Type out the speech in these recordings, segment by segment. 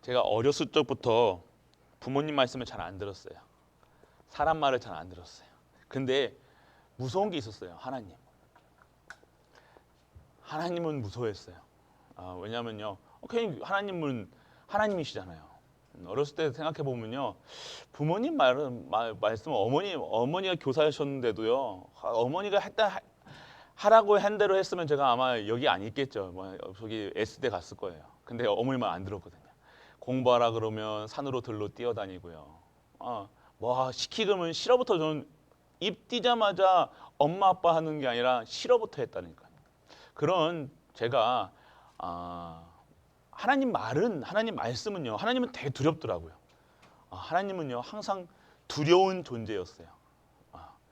제가 어렸을 적부터 부모님 말씀을 잘 안 들었어요. 사람 말을 잘 안 들었어요. 근데 무서운 게 있었어요. 하나님은 무서워했어요. 왜냐면요, 괜히 하나님은 하나님이시잖아요. 어렸을 때 생각해 보면요, 부모님 말씀은 어머니가 교사하셨는데도요, 어머니가 하라고 한 대로 했으면 제가 아마 여기 안 있겠죠. 저기 S대 갔을 거예요. 근데 어머니 말 안 들었거든요. 공부하라 그러면 산으로 들로 뛰어다니고요. 뭐 시키면 싫어부터 저는 입 띄자마자 엄마 아빠 하는 게 아니라 싫어부터 했다니까요. 그런 제가 하나님 말씀은요, 하나님은 되게 두렵더라고요. 하나님은요 항상 두려운 존재였어요.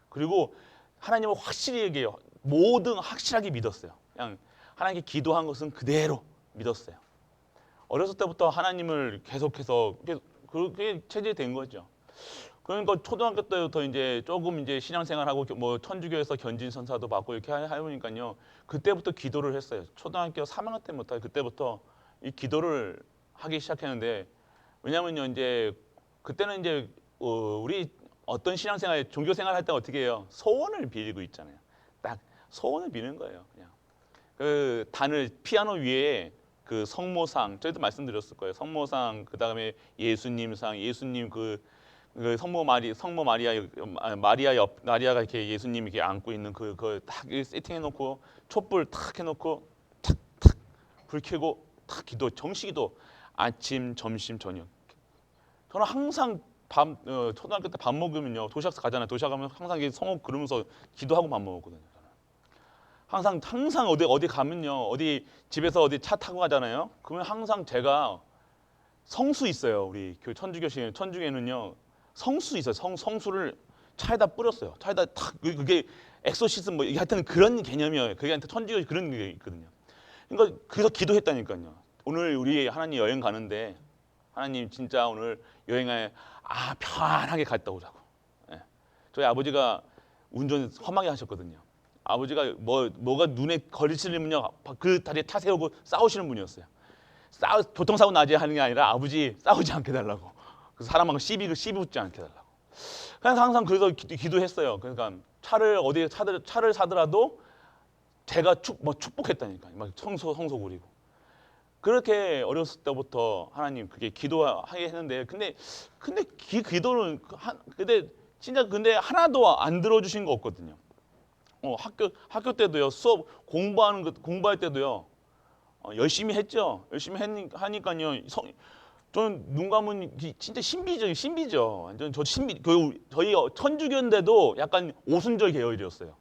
그리고 하나님을 확실하게 믿었어요. 그냥 하나님께 기도한 것은 그대로 믿었어요. 어렸을 때부터 하나님을 계속해서 그렇게 체질된 거죠. 그러니까 초등학교 때부터 이제 조금 이제 신앙생활하고 뭐 천주교에서 견진선사도 받고 이렇게 해보니까요, 그때부터 기도를 했어요. 초등학교 3학년 때부터 그때부터 이 기도를 하기 시작했는데, 왜냐면요 이제 그때는 이제 우리 어떤 신앙생활, 종교생활 할 때 어떻게 해요? 소원을 빌고 있잖아요. 딱 소원을 비는 거예요. 그냥 그 단을 피아노 위에 그 성모상, 저희도 말씀드렸을 거예요. 성모상, 그 다음에 예수님상, 예수님 그 마리아가 이렇게 예수님 이렇게 안고 있는 그걸 딱 세팅해놓고 촛불 탁 해놓고 탁탁 불 켜고 탁 기도, 정식기도 아침, 점심, 저녁. 저는 항상 초등학교 때 밥 먹으면요, 도시락 가잖아요. 도시락 가면 항상 성옥 그러면서 기도하고 밥 먹었거든요. 저는 항상 어디 가면요, 어디 집에서 어디 차 타고 가잖아요. 그러면 항상 제가 성수 있어요. 우리 천주교에는요 성수 있어요. 성수를 차에다 뿌렸어요. 차에다 탁, 그게 엑소시즘 뭐 하여튼 그런 개념이에요. 그게 천주교 그런 게 있거든요. 그러니까 그래서 기도했다니까요. 오늘 우리 하나님 여행 가는데 하나님 진짜 오늘 여행에 편하게 갔다 오자고. 예. 저희 아버지가 운전 험하게 하셨거든요. 아버지가 뭐가 눈에 거리시면요 그 다리에 타 세우고 싸우시는 분이었어요. 교통사고 나지 하는 게 아니라 아버지 싸우지 않게 달라고. 그래서 사람하고 시비 붙지 않게 달라고. 그래서 항상 그래서 기도했어요. 그러니까 차를 사더라도 제가 축복했다니까. 막 성소 부리고. 그렇게 어렸을 때부터 하나님 그게 기도하게 했는데, 근데 기도는 근데 하나도 안 들어주신 거 없거든요. 학교 때도요, 수업 공부할 때도요, 열심히 했죠. 열심히 하니까요. 저는 눈 감으면 진짜 신비죠. 완전 저희 천주교인데도 약간 오순절 계열이었어요.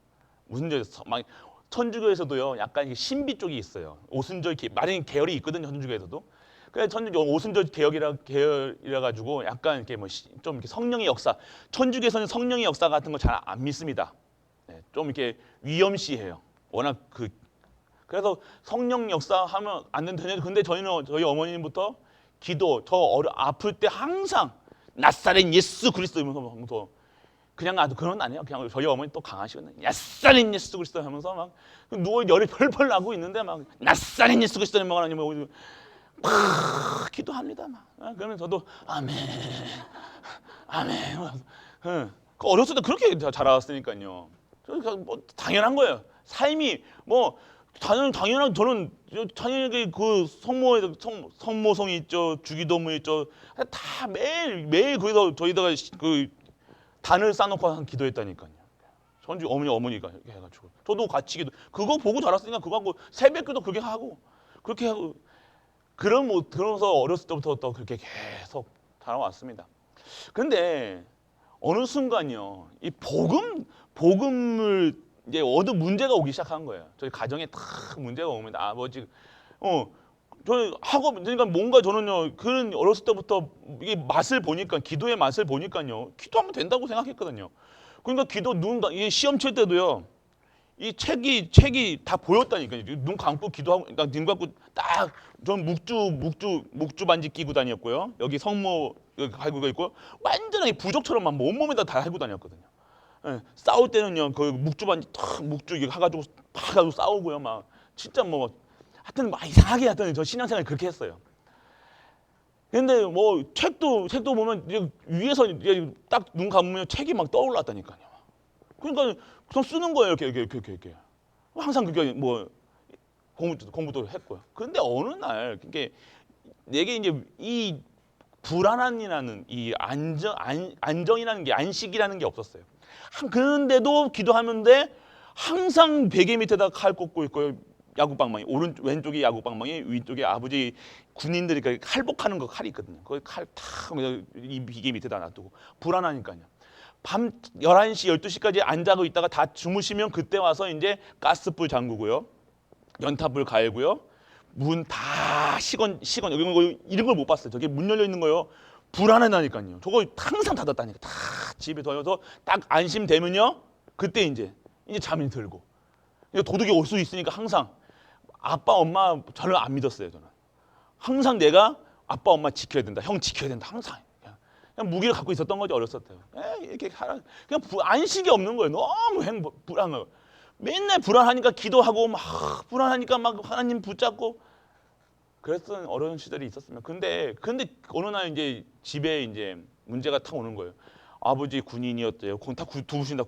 천주교에서도요, 약간 신비 쪽이 있어요. 오순절 마련 계열이 있거든요, 천주교에서도. 그래서 천주교 오순절 계열이라 가지고 약간 이렇게 좀 이렇게 성령의 역사. 천주교에서는 성령의 역사 같은 거 잘 안 믿습니다. 네, 좀 이렇게 위험시해요. 워낙 그래서 성령 역사 하면 안 된다는데, 근데 저희 어머님부터 아플 때 항상 나사렛 예수 그리스도 이러면서 그냥 그런 아니에요. 그냥 저희 어머니 또 강하시거든요. 나사렛 예수 그리스도 하면서 막 누워 열이 펄펄 나고 있는데 막 나사렛 예수 그리스도 하나님 막 기도합니다. 막. 그러면 저도 아멘. 어렸을 때 그렇게 자라왔으니까요. 뭐 당연한 거예요. 삶이 뭐 당연한 저는 당연하게 그 성모성이 있죠, 주기도문 있죠. 다 매일 거기서 저희다가 그 단을 쌓아놓고 한 기도했다니까요. 전주 어머니가 이렇게 해가지고 저도 같이 그거 보고 자랐으니까 그거 하고 새벽기도 그렇게 하고 그러면서 어렸을 때부터 또 그렇게 계속 자라왔습니다. 그런데 어느 순간요, 이 복음을 이제 문제가 오기 시작한 거예요. 저희 가정에 다 문제가 오면 아버지, 그러니까 뭔가 저는요, 그런 어렸을 때부터 이게 기도의 맛을 보니까요, 기도하면 된다고 생각했거든요. 그러니까 이게 시험 칠 때도요, 이 책이 다 보였다니까요. 눈 감고 기도하고, 그러니까 눈 감고 전 묵주 반지 끼고 다녔고요. 여기 성모 갈고 있고, 완전히 부족처럼 막 온몸에다 다 할고 다녔거든요. 예, 싸울 때는요, 그 묵주 해가지고 싸우고요, 막 진짜 하여튼 막 이상하게 하여튼 저 신앙생활 그렇게 했어요. 근데 뭐 책도 보면 이제 위에서 이제 딱 눈 감으면 책이 막 떠올랐다니까요. 그러니까 그냥 쓰는 거예요. 이렇게. 항상 그게 뭐 공부도 했고요. 그런데 어느 날 그게 내게 이제 이 불안함이라는 이 안정이라는 게 안식이라는 게 없었어요. 그런데도 기도하는데 항상 베개 밑에다 칼 꽂고 있고요. 야구방망이 왼쪽에 야구방망이, 위쪽에 아버지 군인들이 칼복하는 거 칼이 있거든요. 거기 칼탁이 베개 밑에다 놔두고 불안하니까요. 밤 11시, 12시까지 앉아고 있다가 다 주무시면 그때 와서 이제 가스불 잠그고요. 연탄불 갈고요. 문 다 시건 이런 걸 못 봤어요. 저게 문 열려 있는 거요. 불안하다니까요. 저거 항상 닫았다니까. 다 집에 들어서 딱 안심되면요. 그때 이제 잠이 들고. 도둑이 올 수 있으니까 항상 아빠, 엄마 저를 안 믿었어요. 저는 항상 내가 아빠, 엄마 지켜야 된다. 형 지켜야 된다. 항상 그냥 무기를 갖고 있었던 거죠. 어렸을 때. 이렇게 그냥 안식이 없는 거예요. 너무 불안해요. 맨날 불안하니까 기도하고 막 불안하니까 막 하나님 붙잡고 그랬던 어려운 시절이 있었으면. 근데 어느 날 이제 집에 이제 문제가 탁 오는 거예요. 아버지 군인이었대요. 두 분이 다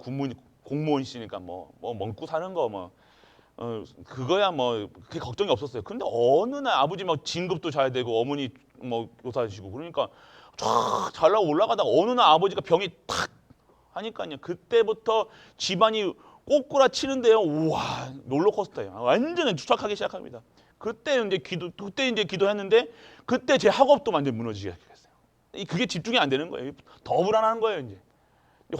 공무원이시니까 뭐 먹고 사는 거 뭐 그거야 뭐 그게 걱정이 없었어요. 근데 어느 날 아버지 막 진급도 잘 되고 어머니 뭐 교사시고 그러니까 쫙 잘 올라가다가 어느 날 아버지가 병이 탁 하니까요. 그때부터 집안이 꼬꾸라치는데요. 우와 롤러코스터예요. 완전히 추락하기 시작합니다. 그때 이제 기도했는데 그때 제 학업도 완전 무너지게 했어요. 그게 집중이 안 되는 거예요. 더 불안한 거예요. 이제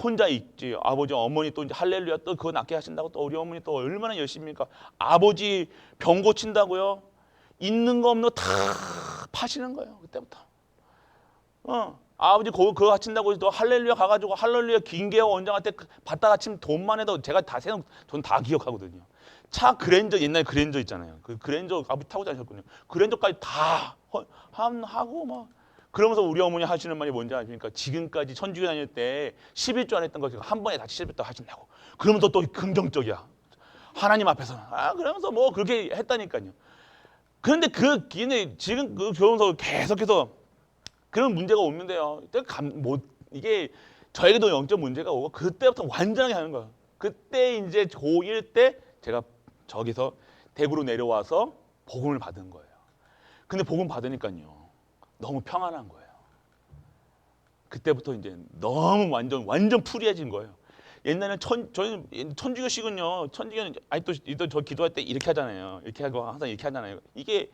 혼자 있지. 아버지, 어머니 또 이제 할렐루야 또 그거 낫게 하신다고 또 우리 어머니 또 얼마나 열심입니까? 아버지 병 고친다고요. 있는 거 없는 거 다 파시는 거예요. 그때부터. 아버지 그거 하친다고 또 할렐루야 가가지고 할렐루야 김계호 원장한테 받다가 치면 돈만 해도 제가 다 세는 돈 다 기억하거든요. 차 그랜저 옛날 그랜저 있잖아요. 그 그랜저 아버지 타고 다니셨거든요. 그랜저까지 다 하고 막 그러면서 우리 어머니 하시는 말이 뭔지 아십니까? 지금까지 천주교 다닐 때 11조 안 했던 거 한 번에 다 11조 하신다고. 그러면서 또 긍정적이야. 하나님 앞에서는. 그러면서 뭐 그렇게 했다니까요. 그런데 지금 그 교훈서 계속해서 그런 문제가 오는데요. 이게 저에게도 영적 문제가 오고 그때부터 완전하게 하는 거예요. 그때 이제 고1 때 제가 저기서 대구로 내려와서 복음을 받은 거예요. 근데 복음 받으니까요. 너무 평안한 거예요. 그때부터 이제 너무 완전 풀이해진 거예요. 옛날에는 저희는 천주교식은요. 천주교는 아직도 저 기도할 때 이렇게 하잖아요. 이렇게 하고 항상 이렇게 하잖아요. 이게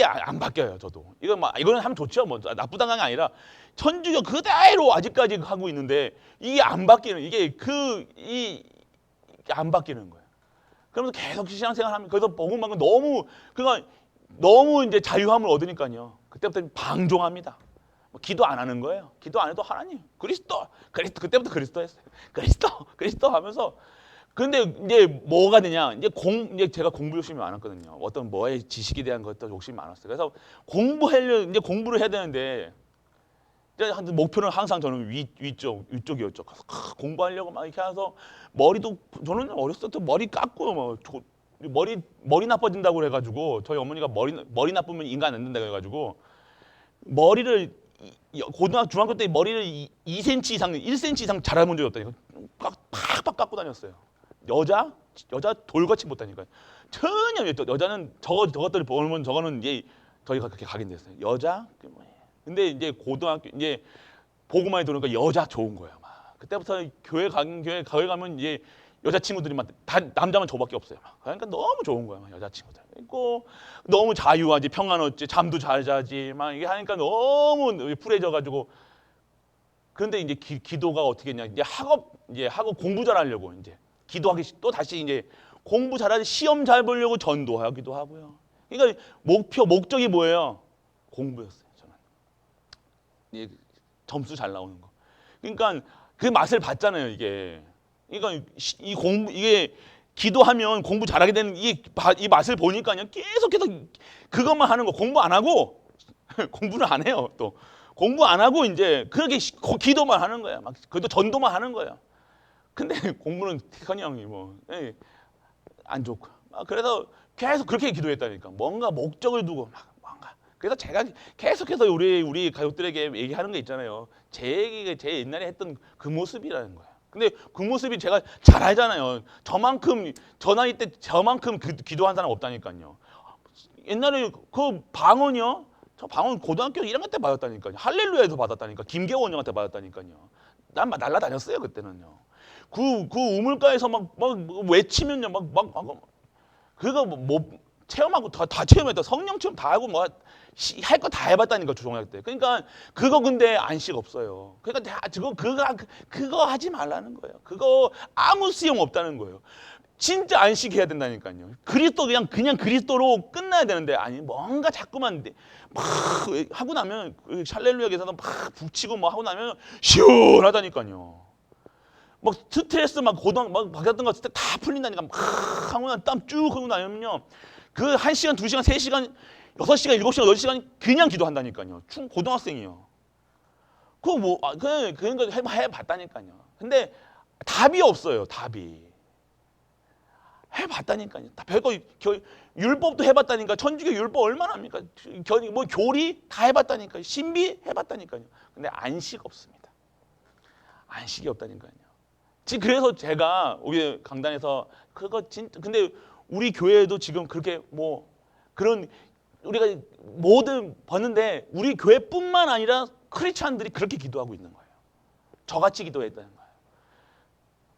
안 바뀌어요. 저도 이거는 하면 좋죠. 뭐 나쁘다는 게 아니라 천주교 그대로 아직까지 하고 있는데 이게 안 바뀌는 안 바뀌는 거예요. 그러면서 계속 신앙생활하면 그래서 복음 받고 너무 이제 자유함을 얻으니까요. 그때부터 방종합니다. 기도 안 하는 거예요. 기도 안 해도 하나님, 그리스도 그때부터 그리스도 했어요. 그리스도 하면서 근데 이제 뭐가 되냐? 이제 제가 공부 욕심이 많았거든요. 어떤 뭐에 지식에 대한 것도 욕심이 많았어요. 그래서 이제 공부를 해야 되는데 이제 목표는 항상 저는 위쪽이었죠. 그래서 공부하려고 막 이렇게 해서 저는 어렸을 때 머리 깎고 뭐 머리 나빠진다고 그래가지고 저희 어머니가 머리 나쁘면 인간 안 된다고 해가지고 머리를 중학교 때 머리를 2cm 이상, 1cm 이상 자라본 적이 없다니까. 팍팍 깎고 다녔어요. 여자 돌같이 못하니까요. 전혀 여자는 저것들을 보면 저거는 이제 저희가 그렇게 각인됐어요. 여자 근데 이제 고등학교 이제 보고 많이 들으니까 여자 좋은 거예요. 막 그때부터 교회 가면 이제 여자 친구들이 다 남자만 저밖에 없어요. 그러니까 너무 좋은 거예요. 여자 친구들 있고 너무 자유하지, 평안했지, 잠도 잘 자지, 막 이게 하니까 너무 풀해져가지고. 그런데 이제 기도가 어떻게 했냐? 이제 학업 공부 잘하려고 이제 기도하기 또 다시 이제 공부 잘하지 시험 잘 보려고 전도하기도 하고요. 그러니까 목적이 뭐예요? 공부였어요. 저는 점수 잘 나오는 거. 그러니까 그 맛을 봤잖아요. 이게. 그러니까 이게 기도하면 공부 잘하게 되는 이 맛을 보니까요. 계속해서 그것만 하는 거. 공부 안 하고 공부를 안 해요. 또 공부 안 하고 이제 그렇게 기도만 하는 거야. 막 그래도 전도만 하는 거야. 근데 공부는 커녕 뭐 안 좋고. 그래서 계속 그렇게 기도했다니까. 뭔가 목적을 두고 뭔가. 그래서 제가 계속해서 우리 가족들에게 얘기하는 게 있잖아요. 제 옛날에 했던 그 모습이라는 거예요. 근데 그 모습이 제가 잘 알잖아요. 저만큼 저 나이 때 저만큼 기도한 사람 없다니까요. 옛날에 그 방언이요. 저 방언 고등학교 1학년 때 받았다니까요. 할렐루야에서 받았다니까. 김계원 형한테 받았다니까요. 난 막 날라다녔어요 그때는요. 그 우물가에서 막 외치면요 그거 체험하고 다 체험했다. 성령 체험 다 하고 뭐 할 거 다 해봤다니까 중학교 때. 그러니까 그거 근데 안식 없어요. 그러니까 그거 하지 말라는 거예요. 그거 아무 쓰용 없다는 거예요. 진짜 안식해야 된다니까요. 그리스도 그냥 그리스도로 끝나야 되는데 아니 뭔가 자꾸만 막 하고 나면 할렐루야 기사도 막 북치고 뭐 하고 나면 시원하다니까요. 막 스트레스 막 받았던 거 다 풀린다니까 막 하고 난 땀 쭉 흘리고 나면요. 그 1시간, 2시간, 3시간, 6시간, 7시간, 8시간 그냥 기도한다니까요. 고등학생이요. 그거 뭐 그런 거 해봤다니까요. 근데 답이 없어요. 답이. 해봤다니까요. 다 별거 율법도 해봤다니까. 천주교 율법 얼마나 합니까? 뭐 교리 다 해봤다니까요. 신비 해봤다니까요. 근데 안식 없습니다. 안식이 없다니까요. 지금 그래서 제가 우리 강단에서 그거 진짜 근데 우리 교회도 지금 그렇게 뭐 그런 우리가 뭐든 봤는데 우리 교회뿐만 아니라 크리스찬들이 그렇게 기도하고 있는 거예요. 저같이 기도했다는 거예요.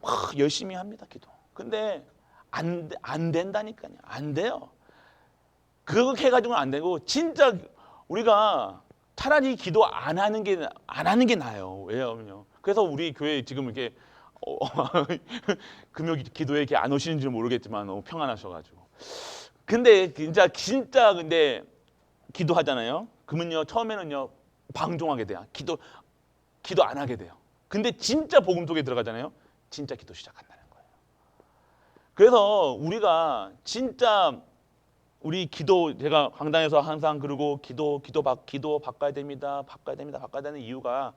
막 열심히 합니다 기도. 근데 안 된다니까요. 안 돼요. 그렇게 해가지고는 안 되고 진짜 우리가 차라리 기도 안 하는 게 나아요. 왜냐면요. 그래서 우리 교회 지금 이렇게 금요 기도에 이렇게 안 오시는지 모르겠지만 너무 평안하셔가지고. 근데 진짜 근데 기도하잖아요. 그러면요 처음에는요 방종하게 돼요. 기도 안 하게 돼요. 근데 진짜 복음 속에 들어가잖아요. 진짜 기도 시작한다는 거예요. 그래서 우리가 진짜 우리 기도 제가 강단에서 항상 그러고 기도 바꿔야 됩니다. 바꿔야 되는 이유가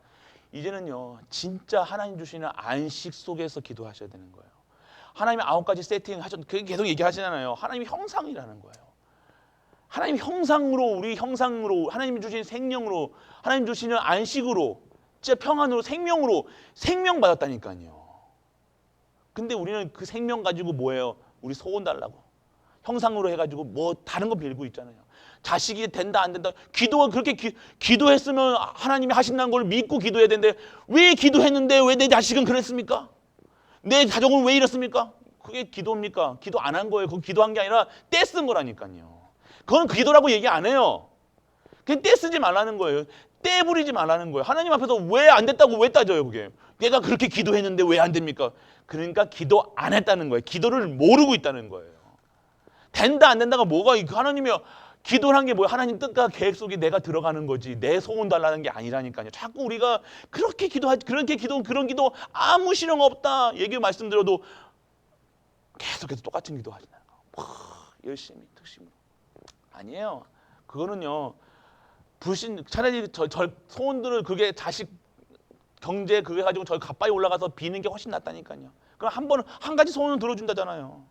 이제는요 진짜 하나님 주시는 안식 속에서 기도하셔야 되는 거예요. 하나님이 9가지 세팅 하셨 계속 얘기하시잖아요. 하나님이 형상이라는 거예요. 하나님 형상으로 우리 형상으로 하나님이 주신 생명으로 하나님 주시는 안식으로 진짜 평안으로 생명으로 생명 받았다니까요. 근데 우리는 그 생명 가지고 뭐예요? 우리 소원 달라고 형상으로 해가지고 뭐 다른 거 빌고 있잖아요. 자식이 된다 안 된다 기도가 그렇게 기도했으면 하나님이 하신다는 걸 믿고 기도해야 되는데 왜 기도했는데 왜 내 자식은 그랬습니까? 내 가족은 왜 이렇습니까? 그게 기도입니까? 기도 안 한 거예요. 그거 기도한 게 아니라 떼쓴 거라니까요. 그건 기도라고 얘기 안 해요. 그냥 떼쓰지 말라는 거예요. 떼부리지 말라는 거예요. 하나님 앞에서 왜 안 됐다고 왜 따져요 그게? 내가 그렇게 기도했는데 왜 안 됩니까? 그러니까 기도 안 했다는 거예요. 기도를 모르고 있다는 거예요. 된다 안 된다가 뭐가 하나님이 기도를 한 게 뭐야? 하나님 뜻과 계획 속에 내가 들어가는 거지 내 소원 달라는 게 아니라니까요. 자꾸 우리가 그렇게 그런 기도 아무 실용 없다 얘기 말씀드려도 계속해서 똑같은 기도 하잖아요. 열심히 특심으로 아니에요. 그거는요 불신 차라리 저 소원들을 그게 자식 경제 그게 가지고 저 가까이 올라가서 비는 게 훨씬 낫다니까요. 그럼 한 가지 소원은 들어준다잖아요.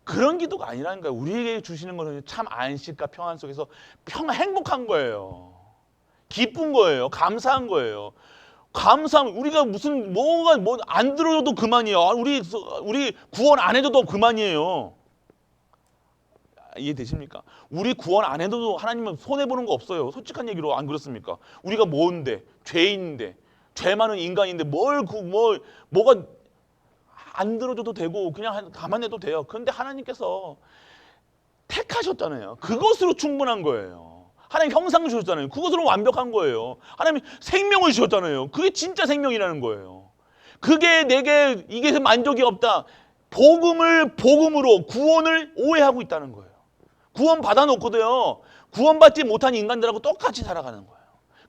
그런 기도가 아니라는 거예요. 우리에게 주시는 거는 참 안식과 평안 속에서 행복한 거예요. 기쁜 거예요. 감사한 거예요. 우리가 무슨 뭐가 안 들어줘도 그만이에요. 우리 구원 안 해줘도 그만이에요. 이해되십니까? 우리 구원 안 해도 하나님은 손해보는 거 없어요. 솔직한 얘기로 안 그렇습니까? 우리가 뭔데? 죄인인데 죄 많은 인간인데 뭐가 안 들어줘도 되고 그냥 가만히 해도 돼요. 그런데 하나님께서 택하셨잖아요. 그것으로 충분한 거예요. 하나님 형상을 주셨잖아요. 그것으로 완벽한 거예요. 하나님 생명을 주셨잖아요. 그게 진짜 생명이라는 거예요. 그게 내게 이게 만족이 없다. 복음으로 구원을 오해하고 있다는 거예요. 구원 받아놓고도요. 구원받지 못한 인간들하고 똑같이 살아가는 거예요.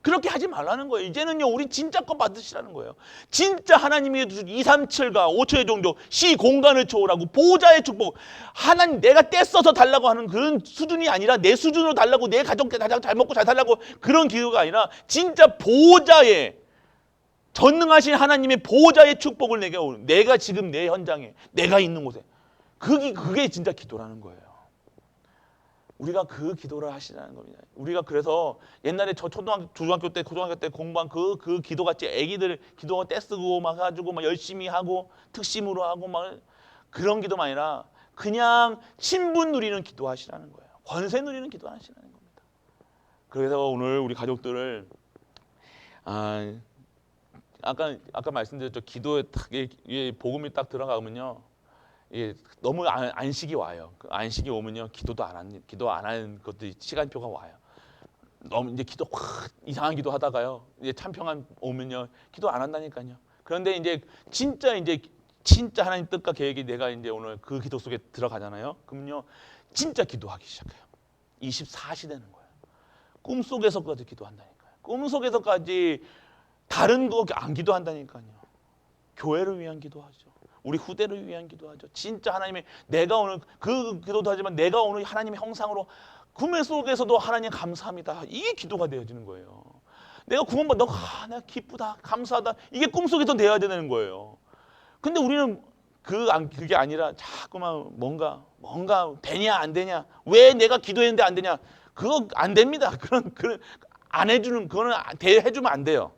그렇게 하지 말라는 거예요. 이제는요 우리 진짜 거 받으시라는 거예요. 진짜 하나님이 주신 2, 3, 7과 5초의 종교 시 공간을 초월하고 보호자의 축복 하나님 내가 떼써서 달라고 하는 그런 수준이 아니라 내 수준으로 달라고 내 가족 잘 먹고 잘 살라고 그런 기도가 아니라 진짜 보호자의 전능하신 하나님의 보호자의 축복을 내가 지금 내 현장에 내가 있는 곳에 그게 진짜 기도라는 거예요. 우리가 그 기도를 하시라는 겁니다. 우리가 그래서 옛날에 저 초등학교, 중학교 때, 고등학교 때 공부한 그 기도 같이 애기들 기도 떼쓰고 막 가지고 막 열심히 하고 특심으로 하고 막 그런 기도가 아니라 그냥 친분 누리는 기도 하시라는 거예요. 권세 누리는 기도 하시라는 겁니다. 그래서 오늘 우리 가족들을 아까 말씀드렸죠. 기도에 딱 복음이 딱 들어가면요. 너무 안식이 와요. 그 안식이 오면요, 기도 안 하는 것들이 시간표가 와요. 너무 이제 기도 확 이상한 기도 하다가요, 이제 참평안 오면요, 기도 안 한다니까요. 그런데 이제 진짜 하나님 뜻과 계획이 내가 이제 오늘 그 기도 속에 들어가잖아요. 그러면요, 진짜 기도하기 시작해요. 24시 되는 거예요. 꿈속에서까지 기도한다니까요. 꿈속에서까지 다른 거 안 기도한다니까요. 교회를 위한 기도하죠. 우리 후대를 위한 기도하죠. 진짜 하나님의 내가 오늘 그 기도도 하지만 내가 오늘 하나님의 형상으로 꿈의 속에서도 하나님 감사합니다. 이게 기도가 되어지는 거예요. 내가 구원받 내가 기쁘다, 감사하다. 이게 꿈속에서 돼야 되는 거예요. 근데 우리는 그게 아니라 자꾸만 뭔가 되냐 안 되냐, 왜 내가 기도했는데 안 되냐, 그거 안 됩니다. 그런 안 해주는 그거는 해주면 안 돼요.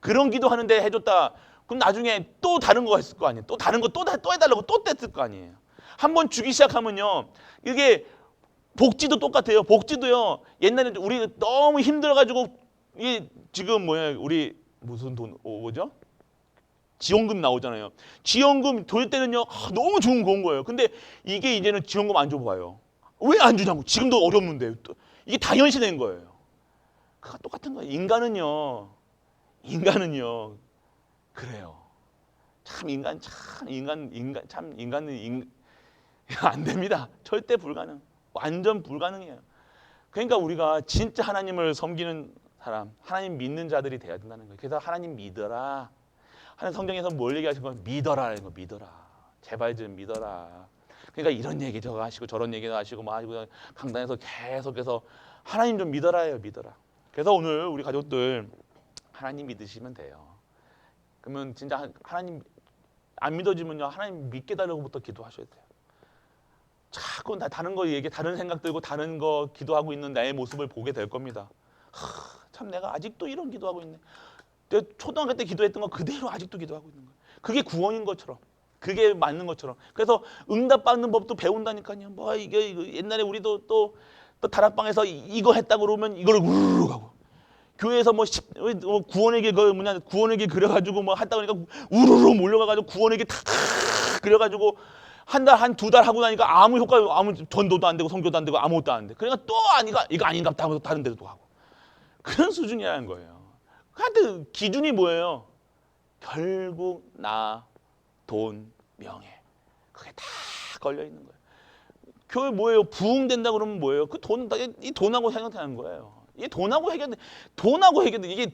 그런 기도하는데 해줬다. 그럼 나중에 또 다른 거 했을 거 아니에요. 또 다른 거 또 해달라고 또 뗐을 거 아니에요. 한번 주기 시작하면요, 이게 복지도 똑같아요. 복지도요, 옛날에 우리 너무 힘들어가지고 이게 지금 우리 무슨 돈 뭐죠? 지원금 나오잖아요. 지원금 돌 때는요, 너무 좋은 거예요. 근데 이게 이제는 지원금 안 줘봐요. 왜 안 주냐고. 지금도 어렵는데 이게 당연시된 거예요. 그거 똑같은 거예요. 인간은요 그래요. 인간은 안 됩니다. 절대 불가능. 완전 불가능해요. 그러니까 우리가 진짜 하나님을 섬기는 사람, 하나님 믿는 자들이 돼야 된다는 거예요. 그래서 하나님 믿어라. 하나님 성경에서 뭘 얘기하신 건 믿어라라는 거. 믿어라. 제발 좀 믿어라. 그러니까 이런 얘기도 하시고 저런 얘기도 하시고 막 하시고 강단에서 계속해서 하나님 좀 믿어라예요. 믿어라. 그래서 오늘 우리 가족들 하나님 믿으시면 돼요. 그러면 진짜 하나님 안 믿어지면요, 하나님 믿게 달라고부터 기도하셔야 돼요. 자꾸 다른 거 다른 생각 들고 다른 거 기도하고 있는 나의 모습을 보게 될 겁니다. 참 내가 아직도 이런 기도하고 있네. 내가 초등학교 때 기도했던 거 그대로 아직도 기도하고 있는 거예요. 그게 구원인 것처럼, 그게 맞는 것처럼. 그래서 응답받는 법도 배운다니까요. 이게 옛날에 우리도 또 다락방에서 이거 했다 그러면 이걸 우르르 가고, 교회에서 구원에게 구원에게 그려가지고 하다 보니까 우르르 몰려가가지고 구원에게 탁 그려가지고 한 달, 두 달 하고 나니까 아무 전도도 안 되고 성교도 안 되고 아무것도 안 돼. 그러니까 또 이거 아닌갑다 하면서 다른 데도 또 하고. 그런 수준이라는 거예요. 하여튼 기준이 뭐예요? 결국 돈, 명예. 그게 다 걸려 있는 거예요. 교회 뭐예요? 부흥된다 그러면 뭐예요? 이 돈하고 생각하는 거예요. 이게 돈하고 이게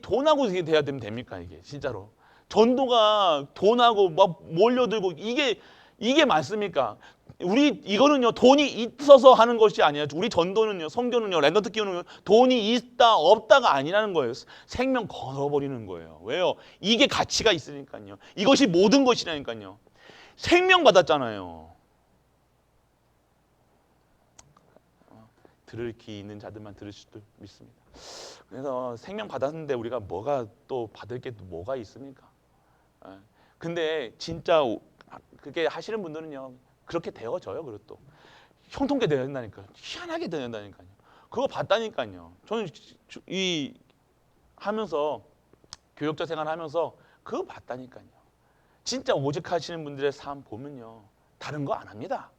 돈하고 돼야 되면 됩니까? 이게 진짜로. 전도가 돈하고 막 몰려들고 이게 맞습니까? 이거는요, 돈이 있어서 하는 것이 아니에요. 우리 전도는요, 성교는요, 랜더트 끼우는 돈이 있다 없다가 아니라는 거예요. 생명 걸어버리는 거예요. 왜요? 이게 가치가 있으니까요. 이것이 모든 것이라니까요. 생명 받았잖아요. 들을 귀 있는 자들만 들을 수도 믿습니다. 그래서 생명 받았는데 우리가 뭐가 또 받을 게 또 뭐가 있습니까? 근데 진짜 그게 하시는 분들은요, 그렇게 되어져요. 그것도 형통케 되는다니까요. 희한하게 되는다니까요. 그거 봤다니까요. 저는 하면서 교역자 생활하면서 그거 봤다니까요. 진짜 오직 하시는 분들의 삶 보면요, 다른 거 안 합니다.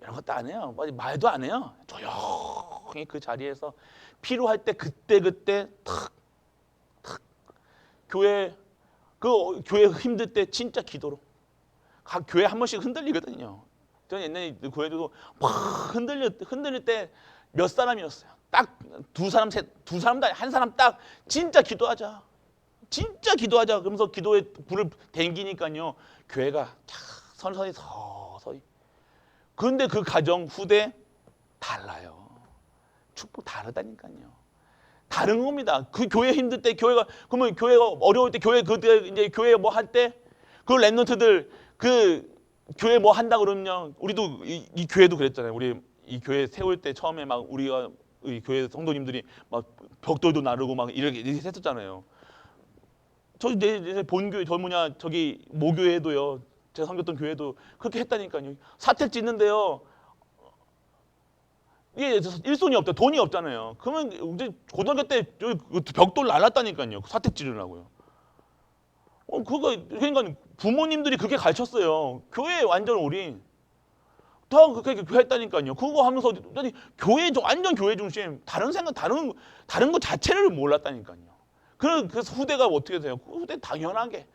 이런 것도 안 해요. 말도 안 해요. 조용히 그 자리에서 필요할 때 그때 탁 교회 힘들 때 진짜 기도로 각 교회 한 번씩 흔들리거든요. 저는 옛날에 교회도 막 흔들릴 때 몇 사람이었어요. 딱 두 사람도 아니고 한 사람 딱 진짜 기도하자. 그러면서 기도에 불을 댕기니까요, 교회가 서서히. 그런데 그 가정 후대 달라요. 축복 다르다니까요. 다른 겁니다. 그 교회 힘들 때 그러면 교회가 어려울 때 그때 이제 교회 뭐 할 때 그 랩런트들 그 교회 뭐 한다 그러면요. 우리도 이 교회도 그랬잖아요. 우리 이 교회 세울 때 처음에 막 우리가 이 교회 성도님들이 막 벽돌도 나르고 막 이렇게 했었잖아요. 저희 내 본교회 저 뭐냐 저기 모교회도요. 제가 섬겼던 교회도 그렇게 했다니까요. 사택 짓는데요. 이게 일손이 없다. 돈이 없잖아요. 그러면 이제 고등학교 때 벽돌 날랐다니까요. 사택 지르려고요. 그거 그러니까 부모님들이 그렇게 가르쳤어요. 교회 완전 올인. 다 그렇게 했다니까요. 그거 하면서 교회 완전 교회 중심. 다른 생각 다른 거 자체를 몰랐다니까요. 그래서 후대가 어떻게 돼요? 후대 당연하게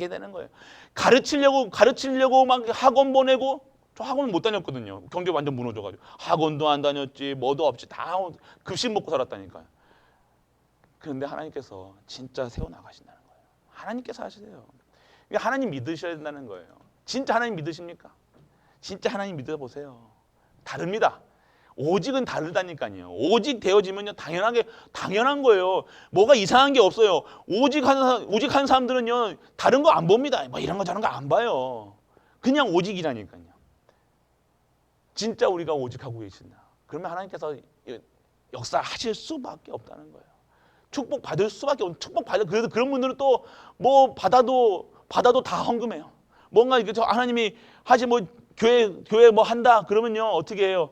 되는 거예요. 가르치려고 막 학원 보내고 저 학원 못 다녔거든요. 경제 완전 무너져가지고 학원도 안 다녔지 뭐도 없이 다 급식 먹고 살았다니까요. 그런데 하나님께서 진짜 세워 나가신다는 거예요. 하나님께서 하시세요. 하나님 믿으셔야 된다는 거예요. 진짜 하나님 믿으십니까? 진짜 하나님 믿어보세요. 다릅니다. 오직은 다르다니까요. 오직 되어지면요 당연한 거예요. 뭐가 이상한 게 없어요. 오직한 사람들은요 다른 거 안 봅니다. 뭐 이런 거 저런 거 안 봐요. 그냥 오직이라니까요. 진짜 우리가 오직하고 계신다. 그러면 하나님께서 역사하실 수밖에 없다는 거예요. 축복 받을 수밖에 없는 그래서 그런 분들은 또 뭐 받아도 다 헌금해요. 뭔가 이게 하나님이 하지 뭐 교회 뭐 한다 그러면요 어떻게 해요?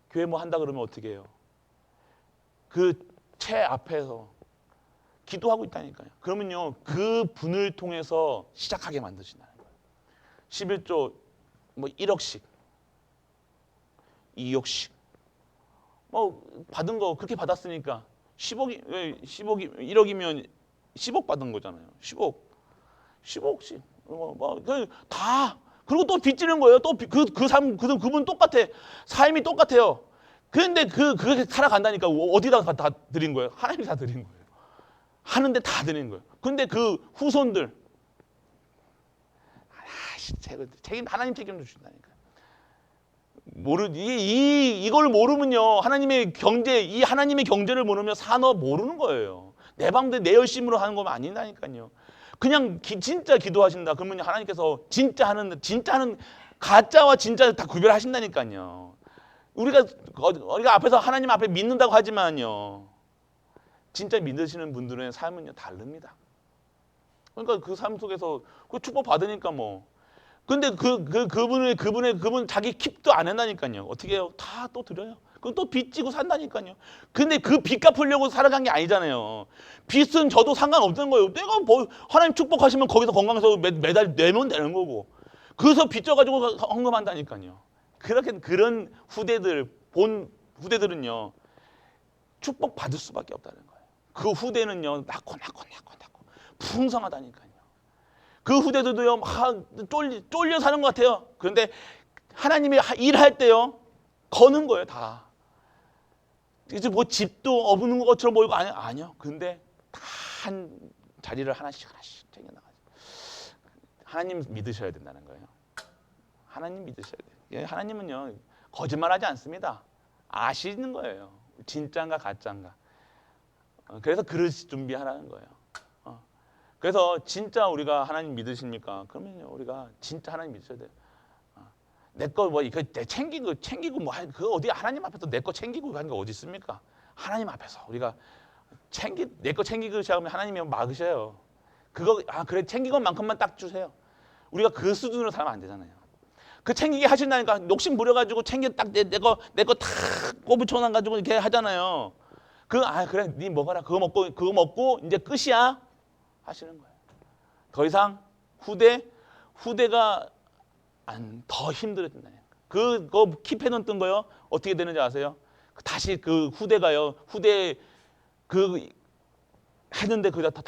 교회 뭐 한다 그러면 어떻게 해요? 그 채 앞에서 기도하고 있다니까요. 그러면요 그 분을 통해서 시작하게 만드신다는 거예요. 11조 뭐 1억씩 2억씩 뭐 받은 거 그렇게 받았으니까 1억이면 10억 받은 거잖아요. 10억씩 다 그리고 또 빚지는 거예요. 또 그분 똑같아. 삶이 똑같아요. 그런데 그렇게 살아간다니까 어디다 다 드린 거예요? 하나님이 다 드린 거예요. 하는데 다 드린 거예요. 근데 그 후손들 책임 하나님 책임져 주신다니까. 이걸 모르면요 하나님의 경제를 모르면 산업 모르는 거예요. 내 방대 내 열심으로 하는 거면 아니다니까요. 그냥 진짜 기도하신다 그러면 하나님께서 진짜 하는 가짜와 진짜 다 구별하신다니까요. 우리가 앞에서 하나님 앞에 믿는다고 하지만요 진짜 믿으시는 분들의 삶은요 다릅니다. 그러니까 그 삶 속에서 그 축복 받으니까 뭐 근데 그분 자기 킵도 안 한다니까요. 어떻게 해요? 다 또 드려요. 그럼 또 빚 지고 산다니까요. 근데 그 빚 갚으려고 살아간 게 아니잖아요. 빚은 저도 상관없는 거예요. 내가 뭐 하나님 축복하시면 거기서 건강해서 매달 내면 되는 거고. 그래서 빚 져가지고 헌금한다니까요. 그런 후대들은요 축복 받을 수밖에 없다는 거예요. 그 후대는요 낳고 풍성하다니까요. 그 후대들도요 막 쫄려 사는 것 같아요. 그런데 하나님이 일할 때요 거는 거예요 다. 이제 뭐 집도 없는 것처럼 보이고 아니요. 근데 다 한 자리를 하나씩 챙겨나가죠. 하나님 믿으셔야 된다는 거예요. 하나님 믿으셔야 돼요. 하나님은요 거짓말하지 않습니다. 아시는 거예요. 진짜인가 가짜인가. 그래서 그릇 준비하라는 거예요. 그래서 진짜 우리가 하나님 믿으십니까? 그러면요 우리가 진짜 하나님 믿으셔야 돼요. 내 거 뭐 이거 챙기고 뭐 그 어디 하나님 앞에서 내 거 챙기고 하는 거 어디 있습니까? 하나님 앞에서 우리가 내 거 챙기고 시작하면 하나님이 막으셔요. 그래 챙긴 것만큼만 딱 주세요. 우리가 그 수준으로 살면 안 되잖아요. 그 챙기게 하신다니까 욕심 부려가지고 딱 내 거 탁 꼬부쳐놔 가지고 이렇게 하잖아요. 그래 네 먹어라 그거 먹고 이제 끝이야 하시는 거예요. 더 이상 후대가 더 힘들어진다니까. 그거 킵해놓던 거요 어떻게 되는지 아세요? 다시 그 후대가요 했는데 그다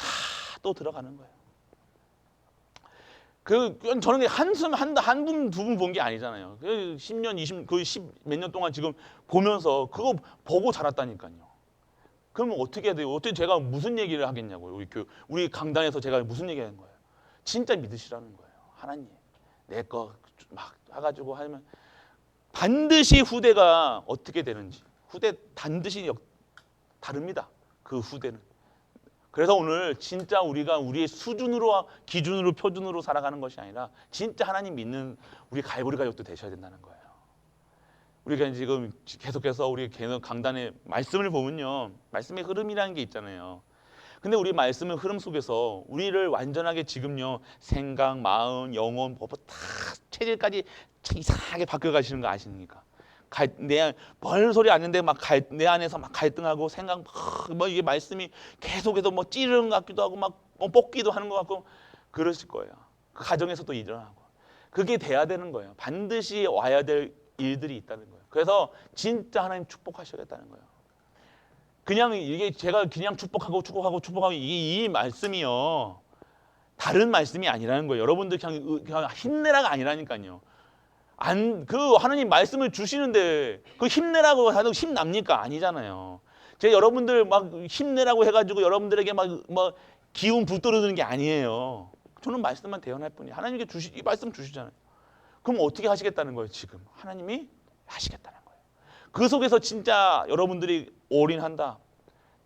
또 들어가는 거예요. 저는 한 분, 두 분 본 게 아니잖아요. 10년, 20, 그 10 몇 년 동안 지금 보면서 그거 보고 자랐다니까요. 그러면 어떻게 해야 돼요? 어떻게 제가 무슨 얘기를 하겠냐고요. 우리 강단에서 제가 무슨 얘기 하는 거예요? 진짜 믿으시라는 거예요. 하나님, 내 거 막 해가지고 하면 반드시 후대가 어떻게 되는지. 후대 반드시 다릅니다. 그 후대는. 그래서 오늘 진짜 우리가 우리의 수준으로 기준으로 표준으로 살아가는 것이 아니라 진짜 하나님 믿는 우리 갈보리 가족도 되셔야 된다는 거예요. 우리가 지금 계속해서 우리 계속 강단의 말씀을 보면요, 말씀의 흐름이라는 게 있잖아요. 근데 우리 말씀의 흐름 속에서 우리를 완전하게 지금요 생각, 마음, 영혼, 뭐 다 체질까지 이상하게 바뀌어 가시는 거 아십니까? 별 소리 아닌데 막 내 안에서 막 갈등하고 생각 뭐 이게 말씀이 계속해서 뭐 찌르는 것 같기도 하고 막 뽑기도 하는 것 같고 그러실 거예요. 그 가정에서도 일어나고 그게 돼야 되는 거예요. 반드시 와야 될 일들이 있다는 거예요. 그래서 진짜 하나님 축복하셔야겠다는 거예요. 그냥 이게 제가 그냥 축복하고 이 말씀이요 다른 말씀이 아니라는 거예요. 여러분들 그냥 힘내라가 아니라니까요. 그 하나님 말씀을 주시는데 그 힘내라고 하는 힘 납니까? 아니잖아요. 제가 여러분들 막 힘내라고 해가지고 여러분들에게 막 기운 붙들어주는 게 아니에요. 저는 말씀만 대언할 뿐이에요. 하나님께 이 말씀 주시잖아요. 그럼 어떻게 하시겠다는 거예요? 지금 하나님이 하시겠다는 거예요. 그 속에서 진짜 여러분들이 올인한다.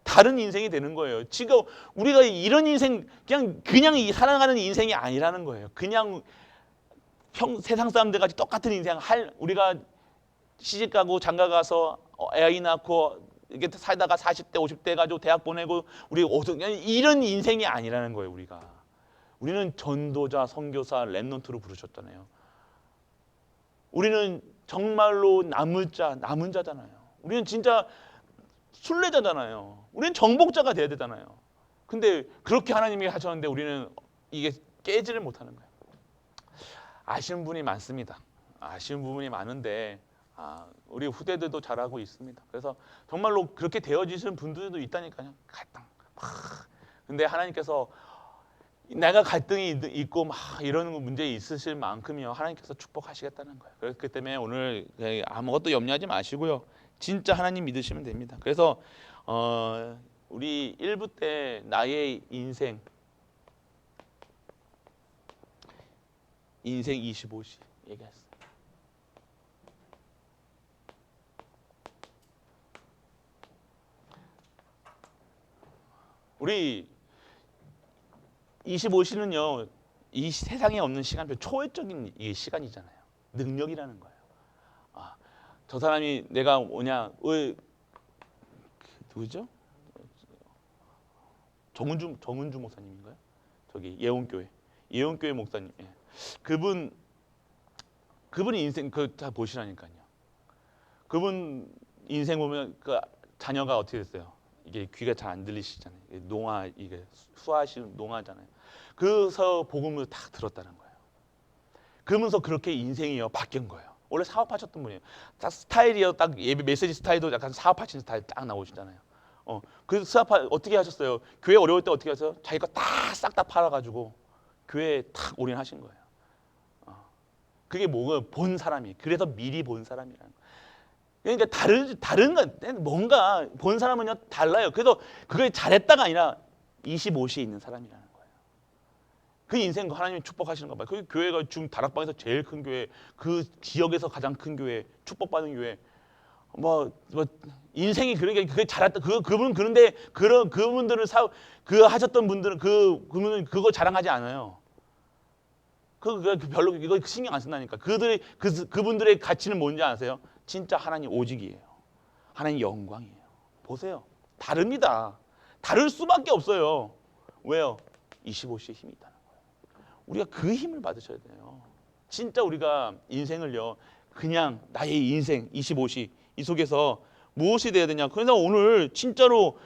다른 인생이 되는 거예요. 지금 우리가 이런 인생 그냥 살아가는 인생이 아니라는 거예요. 그냥 세상 사람들 같이 똑같은 인생 우리가 시집 가고 장가 가서 아이 낳고 이게 살다가 40대 50대 가지고 대학 보내고 우리 이런 인생이 아니라는 거예요. 우리는 전도자, 선교사, 렘넌트로 부르셨잖아요. 우리는 정말로 남은 자잖아요. 우리는 진짜 순례자잖아요. 우리는 정복자가 돼야 되잖아요. 근데 그렇게 하나님이 하셨는데 우리는 이게 깨지를 못하는 거예요. 아쉬운 부분이 많습니다. 아쉬운 부분이 많은데 우리 후대들도 잘하고 있습니다. 그래서 정말로 그렇게 되어지신 분들도 있다니까요. 갈등. 근데 하나님께서 내가 갈등이 있고 막 이런 문제 있으실 만큼이요 하나님께서 축복하시겠다는 거예요. 그렇기 때문에 오늘 아무것도 염려하지 마시고요. 진짜 하나님 믿으시면 됩니다. 그래서 우리 1부 때 나의 인생 25시 얘기했어요. 우리 25시는요 이 세상에 없는 시간표 초월적인 이 시간이잖아요. 능력이라는 거예요. 저 사람이 내가 누구죠? 정은주 목사님인가요? 저기 예원교회 목사님. 예. 그분 인생 다 보시라니까요. 그분 인생 보면 그 자녀가 어떻게 됐어요? 이게 귀가 잘 안 들리시잖아요. 이게 수하시는 농아잖아요. 그래서 복음을 딱 들었다는 거예요. 그러면서 그렇게 인생이요 바뀐 거예요. 원래 사업하셨던 분이에요. 딱 스타일이요, 딱 예배 메시지 스타일도 약간 사업하시는 스타일 딱 나오시잖아요. 그래서 사업 어떻게 하셨어요? 교회 어려울 때 어떻게 하세요? 자기 거 다 싹 다 팔아가지고 교회에 탁 올인하신 거예요. 그게 뭐가 본 사람이. 그래서 미리 본 사람이라는 거예요. 그러니까 다른 건 뭔가 본 사람은요 달라요. 그래서 그게 잘했다가 아니라 25시에 있는 사람이라는 거예요. 그 인생 하나님이 축복하시는 거 봐요. 그 교회가 지금 다락방에서 제일 큰 교회, 그 지역에서 가장 큰 교회, 축복받은 교회. 인생이 그게 잘했다. 그분 그런데 그분들을 하셨던 분들은 그분은 그거 자랑하지 않아요. 별로 이거 신경 안 쓴다니까. 그분들의 가치는 뭔지 아세요? 진짜 하나님 오직이에요. 하나님 영광이에요. 보세요. 다릅니다. 다를 수밖에 없어요. 왜요? 25시에 힘이 있다는 거예요. 우리가 그 힘을 받으셔야 돼요. 진짜 우리가 인생을요. 그냥 나의 인생 25시 이 속에서 무엇이 돼야 되냐. 그래서 오늘 진짜로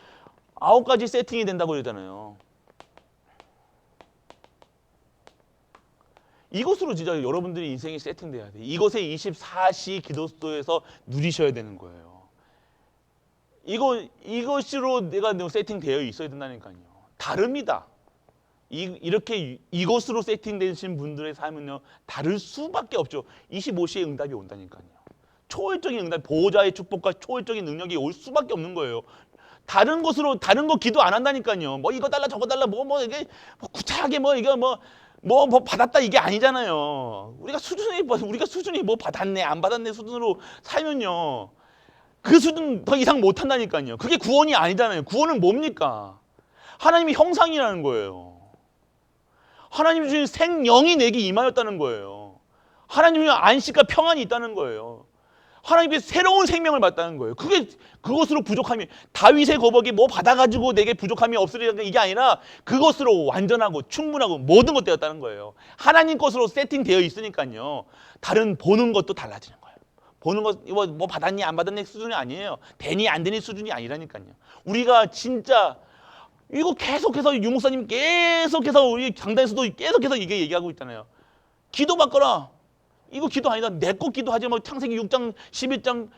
9가지 세팅이 된다고 그러잖아요. 이것으로 진짜 여러분들이 인생이 세팅돼야 돼. 이것의 24시 기도소에서 누리셔야 되는 거예요. 이것으로 내가 세팅되어 있어야 된다니까요. 다릅니다. 이렇게 이것으로 세팅되신 분들의 삶은요 다를 수밖에 없죠. 25시에 응답이 온다니까요. 초월적인 응답, 보호자의 축복과 초월적인 능력이 올 수밖에 없는 거예요. 다른 거 기도 안 한다니까요. 뭐 이거 달라 저거 달라 이게 구차하게 받았다 이게 아니잖아요. 우리가 수준이 뭐 받았네 안 받았네 수준으로 살면요 그 수준 더 이상 못 한다니까요. 그게 구원이 아니잖아요. 구원은 뭡니까? 하나님의 형상이라는 거예요. 하나님 주신 생영이 내게 임하였다는 거예요. 하나님의 안식과 평안이 있다는 거예요. 하나님께서 새로운 생명을 받다는 거예요. 그것으로 부족함이, 다윗의 거복이 뭐 받아가지고 내게 부족함이 없으리라 이게 아니라 그것으로 완전하고 충분하고 모든 것 되었다는 거예요. 하나님 것으로 세팅되어 있으니까요. 다른 보는 것도 달라지는 거예요. 보는 것 뭐 받았니 안 받았니 수준이 아니에요. 되니 안 되니 수준이 아니라니까요. 우리가 진짜 이거 계속해서 유목사님 계속해서 우리 강단에서도 계속해서 이게 얘기하고 있잖아요. 기도 받거라. 이거 기도 아니다. 내 것 기도하지 뭐 창세기 6장 11장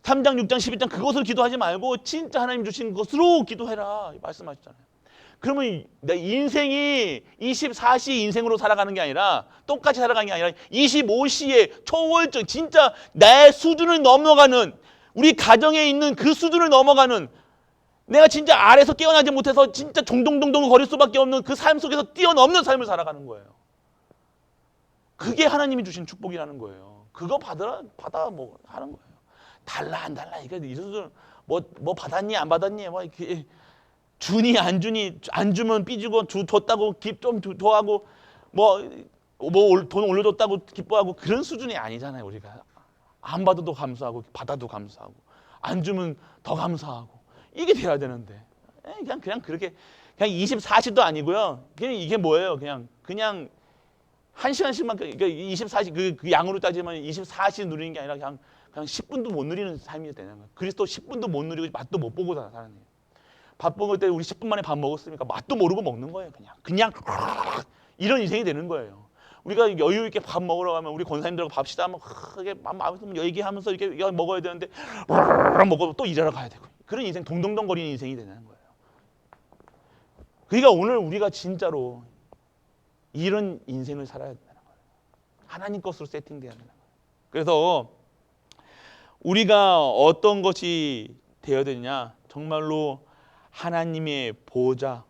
3장 6장 11장 그것을 기도하지 말고 진짜 하나님 주신 것으로 기도해라 말씀하셨잖아요. 그러면 내 인생이 24시 인생으로 살아가는 게 아니라 똑같이 살아가는 게 아니라 25시의 초월적 진짜 내 수준을 넘어가는 우리 가정에 있는 그 수준을 넘어가는 내가 진짜 아래서 깨어나지 못해서 진짜 종동동동 거릴 수밖에 없는 그 삶 속에서 뛰어넘는 삶을 살아가는 거예요. 그게 하나님이 주신 축복이라는 거예요. 그거 받아 뭐 하는 거예요. 달라 안 달라 이게 이런 뭐 받았니 안 받았니 뭐 이렇게 주니 안 주니 안 주면 삐지고 줬다고 좀 좋아하고 뭐 돈 올려줬다고 기뻐하고 그런 수준이 아니잖아요. 우리가 안 받아도 감사하고 받아도 감사하고 안 주면 더 감사하고 이게 돼야 되는데 그냥 그렇게 그냥 24시도 아니고요. 그냥 이게 뭐예요? 그냥 1시간씩만 그러니까 24시 그 양으로 따지면 24시 누리는 게 아니라 그냥 10분도 못 누리는 삶이 되는 거예요. 그리스도 10분도 못 누리고 맛도 못 보고 사는 거예요. 밥 먹을 때 우리 10분 만에 밥 먹었으니까 맛도 모르고 먹는 거예요. 그냥 이런 인생이 되는 거예요. 우리가 여유 있게 밥 먹으러 가면 우리 권사님들하고 밥시다 하면 크게 마음에 얘기하면서 이렇게 먹어야 되는데 먹고 또 일하러 가야 되고 그런 인생 동동동거리는 인생이 되는 거예요. 그러니까 오늘 우리가 진짜로 이런 인생을 살아야 된다는 거예요. 하나님 것으로 세팅돼야 된다는 거예요. 그래서 우리가 어떤 것이 되어야 되냐? 정말로 하나님의 보좌,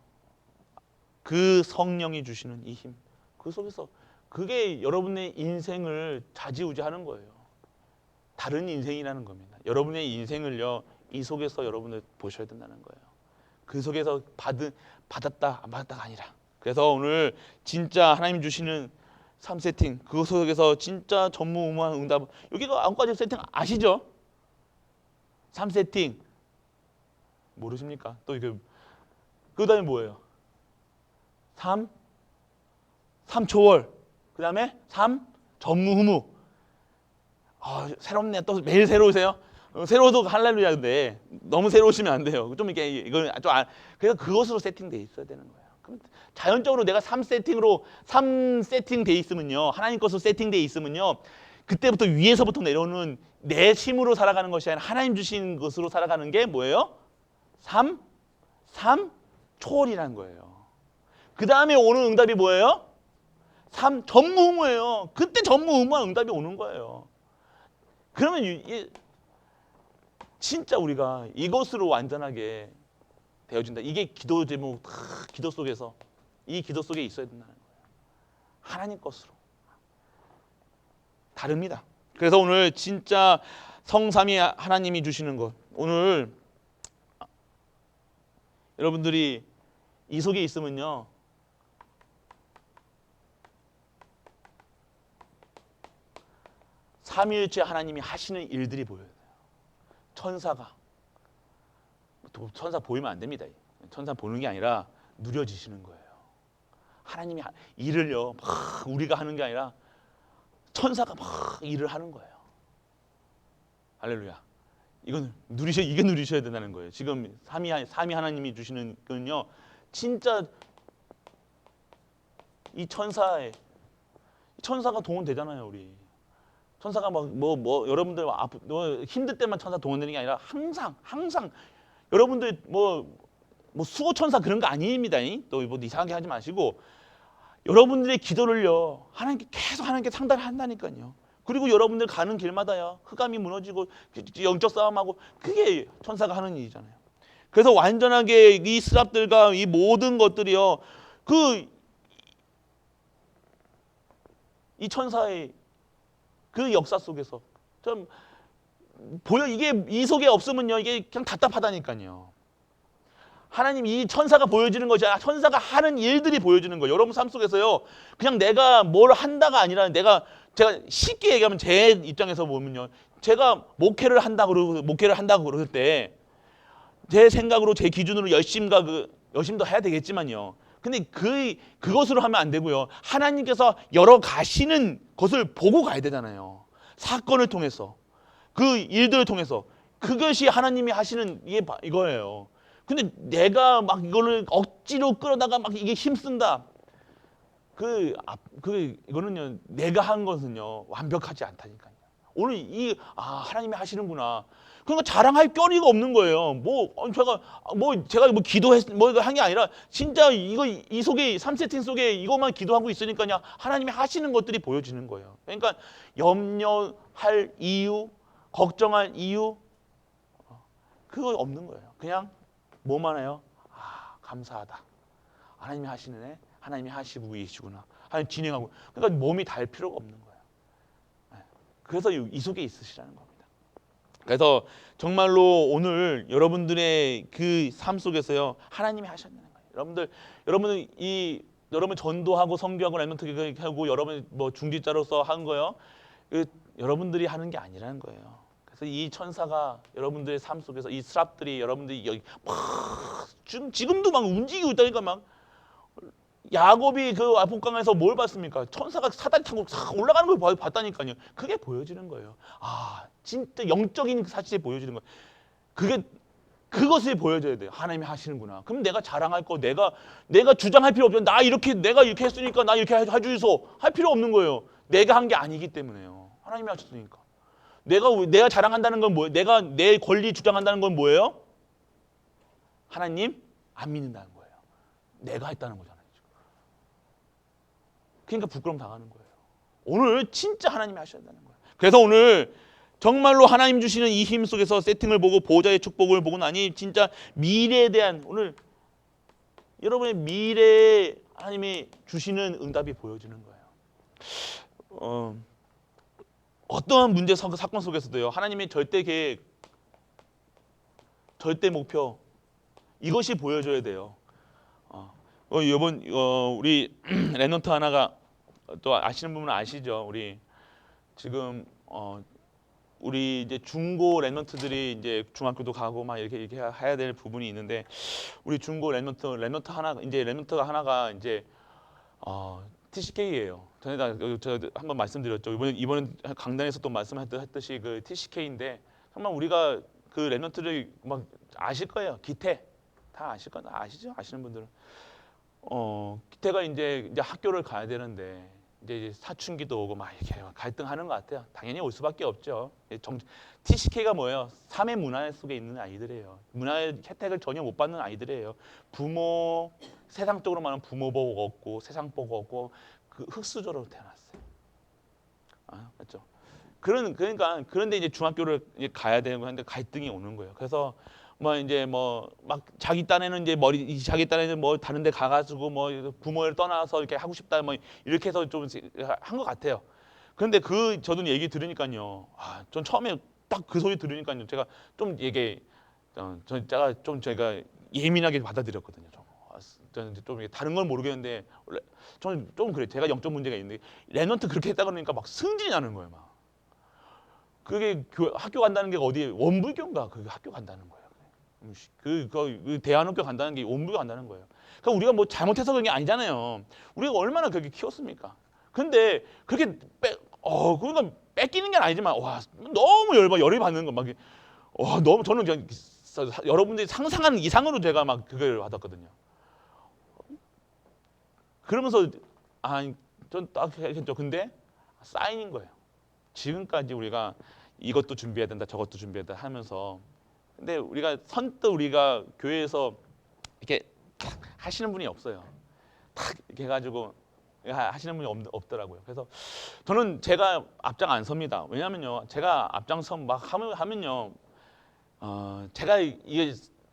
그 성령이 주시는 이 힘, 그 속에서 그게 여러분의 인생을 좌지우지하는 거예요. 다른 인생이라는 겁니다. 여러분의 인생을요, 이 속에서 여러분을 보셔야 된다는 거예요. 그 속에서 받았다 안 받았다가 아니라. 그래서 오늘 진짜 하나님 주시는 3세팅 그 속에서 진짜 전무후무한 응답 여기가 9가지 세팅 아시죠? 3세팅 모르십니까? 또 이게 그 다음에 뭐예요? 3초월 그 다음에 3 전무후무. 새롭네. 또 매일 새로우세요? 새로워도 할렐루야인데 너무 새로우시면 안 돼요. 좀 이렇게 이건 좀 그래서 그것으로 세팅돼 있어야 되는 거예요. 그럼 자연적으로 내가 3세팅 돼 있으면요, 하나님 것으로 세팅돼 있으면요, 그때부터 위에서부터 내려오는 내 힘으로 살아가는 것이 아니라 하나님 주신 것으로 살아가는 게 뭐예요? 3 초월이라는 거예요. 그 다음에 오는 응답이 뭐예요? 3 전무후무예요. 그때 전무후무한 응답이 오는 거예요. 그러면 진짜 우리가 이것으로 완전하게 되어진다. 이게 기도 제목, 기도 속에서 이 기도 속에 있어야 된다는 거예요. 하나님 것으로. 다릅니다. 그래서 오늘 진짜 성삼위 하나님이 주시는 것, 오늘 여러분들이 이 속에 있으면요, 삼위일체 하나님이 하시는 일들이 보여요. 천사 보이면 안 됩니다. 천사 보는 게 아니라 누려지시는 거예요. 하나님이 일을요, 막 우리가 하는 게 아니라 천사가 막 일을 하는 거예요. 할렐루야. 이게 누리셔야 된다는 거예요. 지금 삼위 하나님이 주시는 건요, 진짜 이 천사가 동원되잖아요, 우리. 천사가 여러분들 힘들 때만 천사 동원되는 게 아니라 항상 여러분들 수호 천사 그런 거 아닙니다. 또 이상하게 하지 마시고 여러분들의 기도를요, 하나님께 상달을 한다니까요. 그리고 여러분들 가는 길마다요, 흑암이 무너지고 영적 싸움하고 그게 천사가 하는 일이잖아요. 그래서 완전하게 이 스랍들과 이 모든 것들이요, 이 천사의 그 역사 속에서 좀 이게 이 속에 없으면요, 이게 그냥 답답하다니까요. 하나님 이 천사가 보여주는 것이 아니라 천사가 하는 일들이 보여주는 거예요. 여러분 삶 속에서요, 그냥 내가 뭘 한다가 아니라 제가 쉽게 얘기하면 제 입장에서 보면요, 제가 목회를 한다고 그럴 때 제 생각으로 제 기준으로 열심도 해야 되겠지만요. 근데 그것으로 하면 안 되고요. 하나님께서 열어 가시는 것을 보고 가야 되잖아요. 사건을 통해서 그 일들을 통해서 그것이 하나님이 하시는 이거예요. 근데 내가 막 이거를 억지로 끌어다가 막 이게 힘쓴다. 이거는요. 내가 한 것은요. 완벽하지 않다니까요. 오늘 하나님이 하시는구나. 그러니까 자랑할 거리가 없는 거예요. 제가 한 게 아니라 진짜 이 속에 3세팅 속에 이것만 기도하고 있으니까요. 하나님이 하시는 것들이 보여지는 거예요. 그러니까 염려할 이유, 걱정할 이유 그거 없는 거예요. 그냥 뭐만 해요? 감사하다. 하나님이 하시네. 하나님이 하시고 계시구나. 하나님 진행하고. 그러니까 몸이 달 필요가 없는 거예요. 그래서 이 속에 있으시라는 겁니다. 그래서 정말로 오늘 여러분들의 그 삶 속에서요. 하나님이 하셨다는 거예요. 여러분 전도하고 선교하고 랩런트 하고 여러분 중직자로서 한 거요. 여러분들이 하는 게 아니라는 거예요. 그래서 이 천사가 여러분들의 삶 속에서 이 스랍들이 여러분들이 여기 막 지금도 막 움직이고 있다니까 막 야곱이 그 아폭강에서 뭘 봤습니까? 천사가 사다리 타고 올라가는 걸 봤다니까요. 그게 보여지는 거예요. 진짜 영적인 사실이 보여지는 거예요. 그것을 보여줘야 돼요. 하나님이 하시는구나. 그럼 내가 자랑할 거, 내가 주장할 필요 없죠. 내가 이렇게 했으니까 나 이렇게 해주소 할 필요 없는 거예요. 내가 한 게 아니기 때문에요. 하나님이 하셨으니까. 내가 자랑한다는 건 뭐예요? 내가 내 권리 주장한다는 건 뭐예요? 하나님 안 믿는다는 거예요. 내가 했다는 거잖아요. 그러니까 부끄러움 당하는 거예요. 오늘 진짜 하나님이 하셔야 된다는 거예요. 그래서 오늘 정말로 하나님 주시는 이 힘 속에서 세팅을 보고 보호자의 축복을 보고 나니 진짜 미래에 대한 오늘 여러분의 미래에 하나님이 주시는 응답이 보여지는 거예요. 어떠한 문제 사건 속에서도요. 하나님의 절대 계획, 절대 목표 이것이 보여줘야 돼요. 이번 우리 랩런트 하나가 또 아시는 분은 아시죠? 우리 지금 우리 이제 중고 랩런트들이 이제 중학교도 가고 막 이렇게 해야 될 부분이 있는데 우리 중고 랩런트가 하나가 이제 TCK예요. 저 한번 말씀드렸죠. 이번에 강단에서 또 말씀했듯이 그 TCK인데 정말 우리가 그 랩런트를 막 아실 거예요. 기태 다 아실 거예요. 아시죠? 아시는 분들은. 기태가 이제 학교를 가야 되는데 이제 사춘기도 오고 막 이렇게 갈등하는 것 같아요. 당연히 올 수밖에 없죠. TCK가 뭐예요? 사회 문화 속에 있는 아이들이에요. 문화의 혜택을 전혀 못 받는 아이들이에요. 세상적으로 말하면 부모 보고 없고 세상 보고 없고 그 흙수저로 태어났어요. 맞죠? 그런데 이제 중학교를 가야 되는 건데 갈등이 오는 거예요. 그래서 막 자기 딴에는 자기 딴에는 다른 데 가가지고 부모를 떠나서 이렇게 하고 싶다 이렇게 해서 좀 한 것 같아요. 그런데 저도 얘기 들으니까요. 전 처음에 딱 그 소리 들으니까요. 제가 좀 제가 예민하게 받아들였거든요. 저는 좀 다른 건 모르겠는데 원래 저는 좀 그래. 제가 영적 문제가 있는데 랩런트 그렇게 했다 그러니까 막 승진이 나는 거예요. 막 그게 학교 간다는 게 어디 원불교인가 그게 학교 간다는 거예요. 그 대안학교 간다는 게 원불교 간다는 거예요. 그러니까 우리가 잘못해서 그런 게 아니잖아요. 우리가 얼마나 그렇게 키웠습니까? 근데 그렇게 그러니까 뺏기는 게 아니지만 너무 열이 받는 거 막 너무 저는 그냥 여러분들이 상상하는 이상으로 제가 막 그걸 받았거든요. 그러면서 전 딱 했죠. 근데 사인인 거예요. 지금까지 우리가 이것도 준비해야 된다, 저것도 준비해야 된다 하면서 근데 우리가 선뜻 우리가 교회에서 이렇게 하시는 분이 없어요. 탁 이렇게 해가지고 하시는 분이 없더라고요. 그래서 저는 제가 앞장 안 섭니다. 왜냐면요, 제가 앞장서 막 하면요,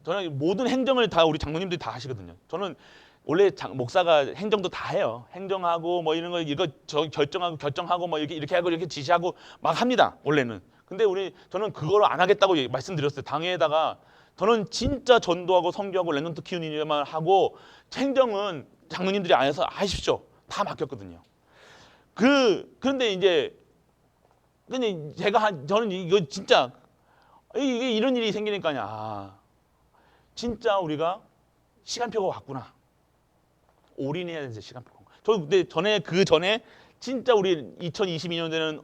저는 모든 행정을 다 우리 장로님들이 다 하시거든요. 저는 원래 목사가 행정도 다 해요. 행정하고 이런 거 이거 결정하고 이렇게 하고 이렇게 지시하고 막 합니다. 원래는. 근데 저는 그걸 안 하겠다고 말씀드렸어요. 당회에다가 저는 진짜 전도하고 선교하고 랩런트 키우는 일만 하고 행정은 장로님들이 안에서 하십시오. 다 맡겼거든요. 그런데 이제 근데 저는 이거 진짜 이게 이런 일이 생기니까요. 진짜 우리가 시간표가 왔구나. 올인해야 되지 시간표가. 저 근데 그 전에 진짜 우리 2022년도에는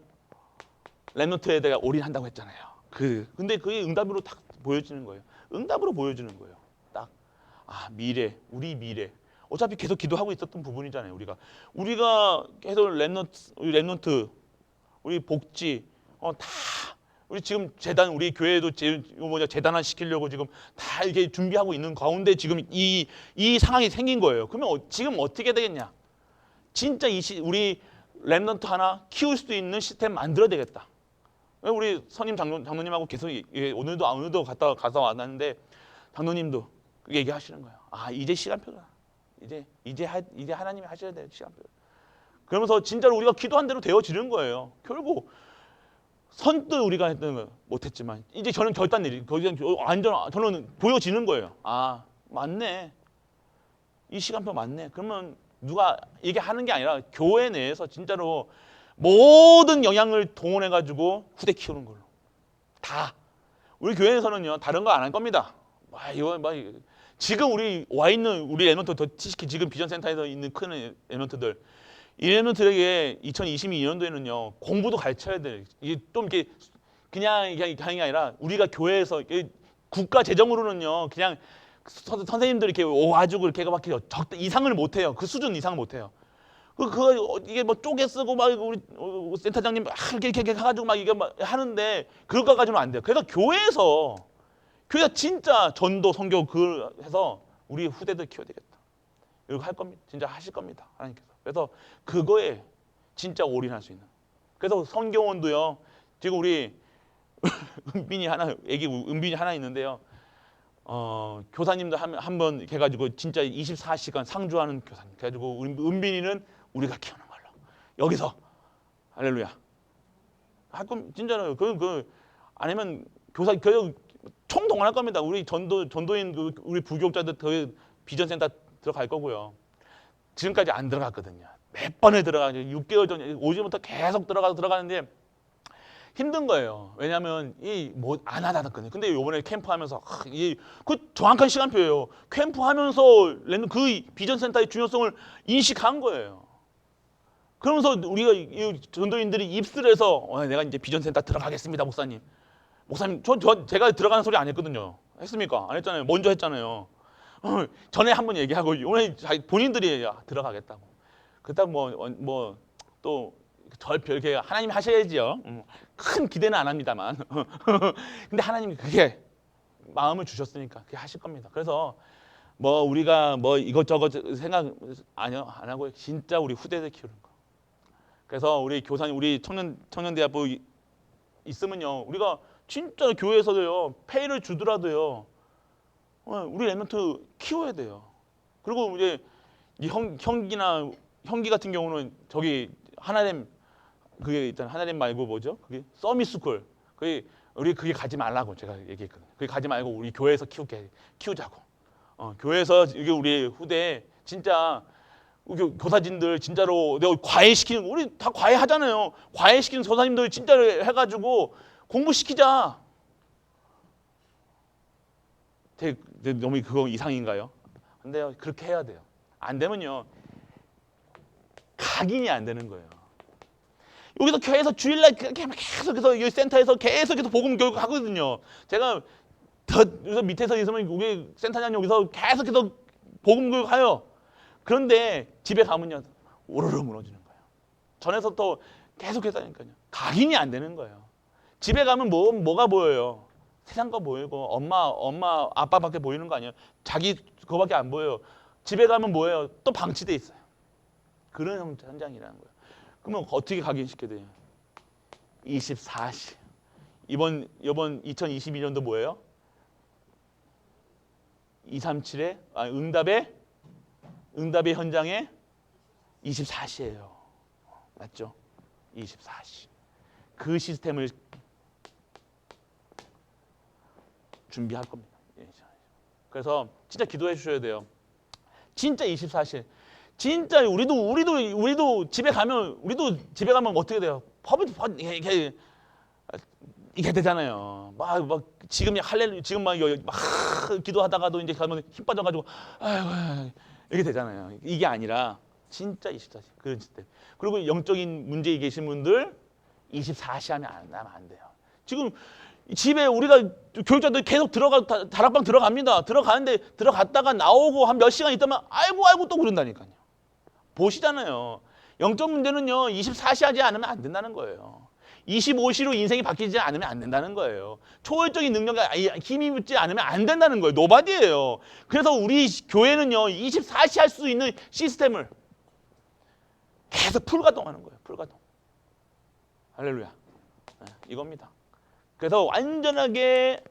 랩노트에 대해 올인한다고 했잖아요. 근데 그게 응답으로 딱 보여지는 거예요. 응답으로 보여주는 거예요. 딱 미래, 우리 미래. 어차피 계속 기도하고 있었던 부분이잖아요. 우리가 계속 랩노트, 우리 복지, 다 우리 지금 재단, 우리 교회도 재단화 시키려고 지금 다 이렇게 준비하고 있는 가운데 지금 이 상황이 생긴 거예요. 그러면 지금 어떻게 되겠냐? 진짜 우리 랩넌트 하나 키울 수 있는 시스템 만들어야 되겠다. 우리 선임 장로님하고 계속 오늘도 가서 왔는데 장로님도 얘기하시는 거예요. 이제 시간표다. 이제 하나님이 하셔야 돼요 시간표. 그러면서 진짜로 우리가 기도한 대로 되어지는 거예요. 결국 선뜻 우리가 했던 거 못했지만 이제 저는 결단 내리. 완전 저는 보여지는 거예요. 맞네. 이 시간표 맞네. 그러면 누가 이게 하는 게 아니라 교회 내에서 진짜로 모든 영향을 동원해가지고 후대 키우는 걸로. 다. 우리 교회에서는요 다른 거 안 할 겁니다. 지금 우리 와 있는 우리 랩넌트 특히 지금 비전센터에서 있는 큰 랩넌트들. 이 랩넌트에게 2022년도에는요 공부도 가르쳐야 돼. 이게 좀 이렇게 그냥 하는 게 아니라 우리가 교회에서 국가 재정으로는요 그냥 선생님들이 이렇게 와가지고 이렇게 이상을 못 해요. 그 수준 이상을 못 해요. 이게 뭐 쪼개 쓰고 막 우리 센터장님 이렇게 해가지고 막 이게 막 하는데 그거 가지고는 안 돼요. 그래서 교회가 진짜 전도 선교 해서 우리 후대들 키워야 되겠다. 이거 할 겁니다. 진짜 하실 겁니다. 하나님께서. 그래서 그거에 진짜 올인할 수 있는. 그래서 성경원도요. 지금 우리 은빈이 하나 있는데요. 교사님도 한번 해가지고 진짜 24시간 상주하는 교사님. 그래가지고 은빈이는 우리가 키우는 걸로. 여기서 할렐루야. 할건 진짜로 아니면 교사 총동원할 겁니다. 우리 전도인 우리 부교육자들 비전센터 들어갈 거고요. 지금까지 안 들어갔거든요. 몇 번을 들어가죠. 6개월 전에 오전부터 계속 들어가는데 힘든 거예요. 왜냐하면 안 하다거든요. 근데 이번에 캠프하면서 그 정확한 시간표예요. 캠프하면서 그 비전센터의 중요성을 인식한 거예요. 그러면서 우리가 이 전도인들이 입술에서 내가 이제 비전센터 들어가겠습니다, 목사님. 제가 들어가는 소리 안 했거든요. 했습니까? 안 했잖아요. 먼저 했잖아요. 전에 한번 얘기하고 오늘 본인들이 들어가겠다고. 그렇다고 또 별게 하나님 하셔야지요. 큰 기대는 안 합니다만. 근데 하나님이 그게 마음을 주셨으니까 그게 하실 겁니다. 그래서 우리가 이것저것 생각 안 하고 진짜 우리 후대들 키우는 거. 그래서 우리 교사님, 우리 청년대학부 있으면요, 우리가 진짜 교회에서도요 페이를 주더라도요, 우리 랩넌트 키워야 돼요. 그리고 이제 형기 같은 경우는 저기 하나님 그게 일단 하나님 말고 뭐죠? 그게 서밋스쿨. 우리 그게 가지 말라고 제가 얘기했거든요. 그게 가지 말고 우리 교회에서 키우자고. 교회에서 이게 우리 후대 진짜 교사진들 진짜로 내가 과외시키는 우리 다 과외하잖아요. 과외시키는 교사님들 진짜로 해가지고 공부시키자. 너무 그거 이상인가요? 안 돼요. 그렇게 해야 돼요. 안 되면요 각인이 안 되는 거예요. 여기서 교회에서 주일날 계속해서 이 센터에서 계속해서 복음 교육 하거든요. 제가 여기서 밑에서 있으면 우리 센터장님 여기서 계속해서 복음 교육 해요. 그런데 집에 가면요 오르르 무너지는 거예요. 전에서 또 계속해서 하니까요. 각인이 안 되는 거예요. 집에 가면 뭐가 보여요? 세상과 보이고 엄마 아빠밖에 보이는 거 아니에요. 자기 그거밖에 안 보여요. 집에 가면 뭐예요? 또 방치돼 있어요. 그런 현장이라는 거예요. 그러면 어떻게 각인시켜야 돼요? 24시. 이번 2022년도 뭐예요? 237의 응답의 현장에 24시예요. 맞죠? 24시. 그 시스템을 준비할 겁니다. 그래서 진짜 기도해 주셔야 돼요. 진짜 24시. 진짜 우리도 집에 가면 어떻게 돼요? 이게 되잖아요. 막 지금 할렐루야 지금 막 기도하다가도 이제 가면 힘 빠져가지고 아유 이렇게 되잖아요. 이게 아니라 진짜 24시 그런 시스템. 그리고 영적인 문제에 계신 분들 24시 하면 안 돼요. 지금 집에 우리가 교육자들 계속 다락방 들어갑니다. 들어가는데 들어갔다가 나오고 한 몇 시간 있다면 아이고 또 그런다니까요. 보시잖아요. 영적 문제는요 24시 하지 않으면 안 된다는 거예요. 25시로 인생이 바뀌지 않으면 안 된다는 거예요. 초월적인 능력과 힘이 붙지 않으면 안 된다는 거예요. 노바디예요. 그래서 우리 교회는요 24시 할 수 있는 시스템을 계속 풀가동하는 거예요. 풀가동. 할렐루야. 네, 이겁니다. 그래서 완전하게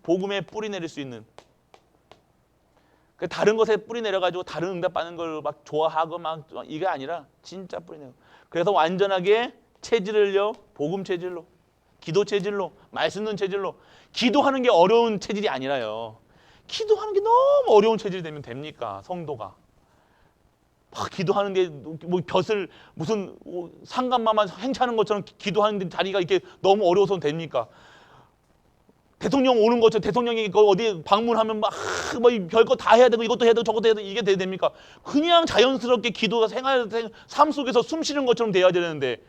복음에 뿌리 내릴 수 있는 다른 것에 뿌리 내려가지고 다른 응답받는 걸 막 좋아하고 막 이게 아니라 진짜 뿌리 내려. 그래서 완전하게 체질을요 복음 체질로, 기도 체질로, 말씀 듣는 체질로. 기도하는 게 어려운 체질이 아니라요. 기도하는 게 너무 어려운 체질이 되면 됩니까? 성도가 막 기도하는데 뭐 벼슬 무슨 상간마만 행차하는 것처럼 기도하는데 자리가 이렇게 너무 어려워서 됩니까? 대통령 오는 것처럼 대통령이 어디 방문하면 막 뭐 별거 다 해야 되고 이것도 해야 되고 저것도 해야 되고 이게 됩니까? 그냥 자연스럽게 기도가 삶 속에서 숨 쉬는 것처럼 돼야 되는데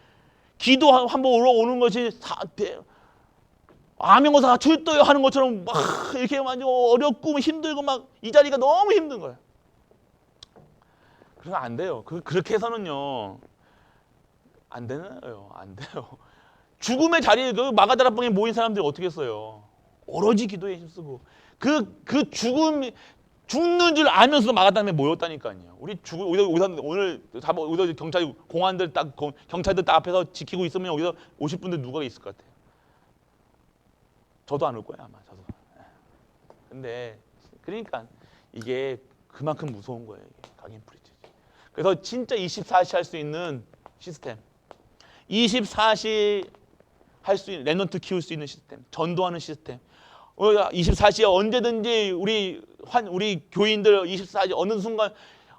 기도 한번 오는 것이 암행어사 출도요 하는 것처럼 막 이렇게 완전 어렵고 힘들고 막 이 자리가 너무 힘든 거예요. 그러면 안 돼요. 그렇게 해서는요 안 되나요? 안 돼요. 죽음의 자리에 마가다락방에 모인 사람들이 어떻게 했어요? 오로지 기도에 힘쓰고 그 죽는 줄 알면서도 마가다락방에 모였다니까요. 우리 오늘 경찰 공안들 경찰들 딱 앞에서 지키고 있으면 여기서 오실 분들 누가 있을 것 같아요? 저도 안 올 거예요 아마. 저도. 근데 그러니까 이게 그만큼 무서운 거예요. 각인 프리치. 그래서 진짜 24시 할 수 있는 시스템, 24시 할 수 있는 랩넌트 키울 수 있는 시스템, 전도하는 시스템. 24시에 언제든지 우리 교인들 24시 어느 순간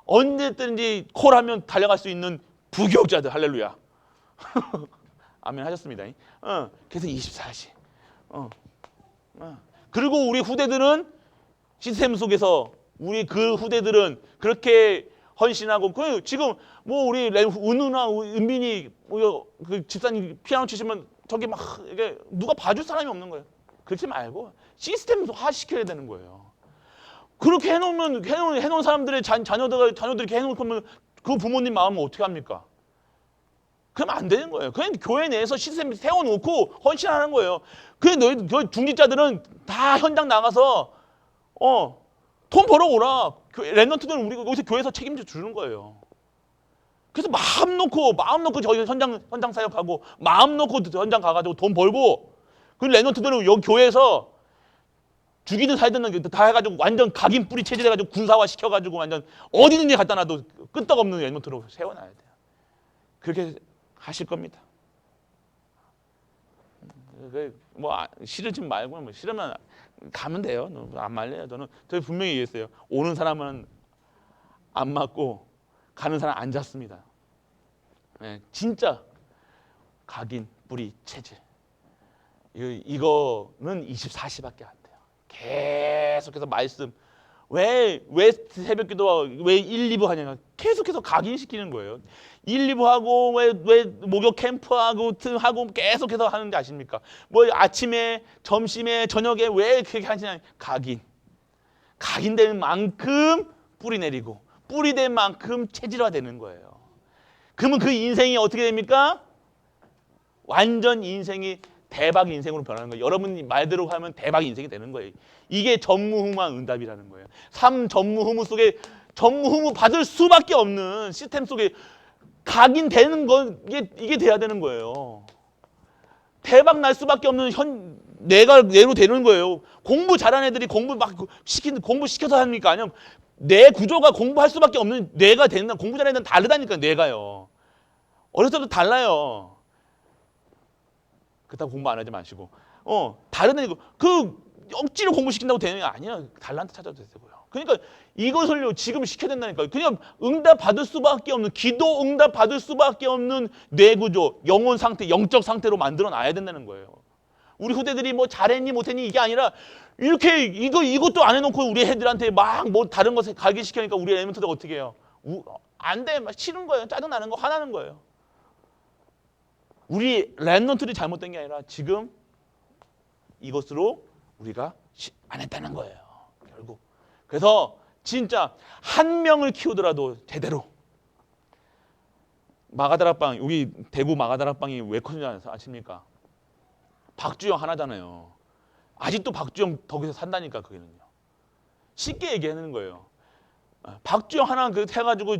언제든지 콜하면 달려갈 수 있는 부교육자들. 할렐루야. 아멘 하셨습니다. 그래서 24시. 그리고 우리 후대들은 시스템 속에서 우리 그 후대들은 그렇게 헌신하고 지금 뭐 우리 은우나 은빈이 그 집사님 피아노 치시면 저기 막 이게 누가 봐줄 사람이 없는 거예요. 그렇지 말고 시스템화 시켜야 되는 거예요. 그렇게 해놓은 사람들의 자녀들이 이렇게 해놓으면 그 부모님 마음은 어떻게 합니까? 그러면 안 되는 거예요. 그냥 교회 내에서 시스템 세워놓고 헌신하는 거예요. 그래 너희 중직자들은 다 현장 나가서 돈 벌어오라. 랩넌트들은 우리 여기서 교회에서 책임져 주는 거예요. 그래서 마음 놓고 저희 현장 사역하고 마음 놓고 현장 가가지고 돈 벌고 그 랩넌트들은 여기 교회에서 죽이든 살든 다 해가지고 완전 각인 뿌리 체질해가지고 군사화 시켜가지고 완전 어디든지 갖다 놔도 끄떡없는 랩넌트로 세워놔야 돼요. 그렇게 하실 겁니다. 뭐 싫으지 말고 뭐 싫으면 가면 돼요. 안 말려요. 저는 분명히 얘기했어요. 오는 사람은 안 맞고 가는 사람 안 잡습니다. 네, 진짜 각인 뿌리 체질. 이거는 24시밖에 안 돼요. 계속해서 말씀. 왜 새벽기도 왜 1, 2부 하냐면 계속해서 각인시키는 거예요. 1, 2부 하고 왜 목욕 캠프하고 계속해서 하는지 아십니까? 뭐 아침에 점심에 저녁에 왜 그렇게 하시냐? 각인되는 만큼 뿌리 내리고 뿌리된 만큼 체질화되는 거예요. 그러면 그 인생이 어떻게 됩니까? 완전 인생이 대박 인생으로 변하는 거예요. 여러분 말대로 하면 대박 인생이 되는 거예요. 이게 전무후무한 응답이라는 거예요. 삶 전무후무 속에 전무후무 받을 수밖에 없는 시스템 속에 각인되는 건 이게 돼야 되는 거예요. 대박 날 수밖에 없는 내로 되는 거예요. 공부 잘하는 애들이 공부 시켜서 합니까? 아니면 내 구조가 공부할 수밖에 없는 뇌가 되는 공부 잘하는 애들은 다르다니까 뇌가요. 어렸을 때도 달라요. 그렇다고 공부 안 하지 마시고 다른 애고 억지로 공부시킨다고 되는 게 아니야. 달란트 찾아도 되고요. 그러니까 이것을요 지금 시켜야 된다니까요. 그냥 응답 받을 수밖에 없는 기도 응답 받을 수밖에 없는 뇌 구조, 영혼 상태, 영적 상태로 만들어 놔야 된다는 거예요. 우리 후대들이 뭐 잘했니 못했니 이게 아니라 이렇게 이것도 안 해놓고 우리 애들한테 막 뭐 다른 것에 가게 시키니까 우리 엘리먼트가 어떻게 해요? 안 돼. 막 싫은 거예요. 짜증나는 거, 화나는 거예요. 우리 랩넌트들이 잘못된 게 아니라 지금 이것으로 우리가 안 했다는 거예요. 결국. 그래서 진짜 한 명을 키우더라도 제대로 마가다락방, 여기 대구 마가다락방이 왜 커지는지 아십니까? 박주영 하나잖아요. 아직도 박주영 덕에서 산다니까 그게는요. 쉽게 얘기하는 거예요. 박주영 하나 그 해가지고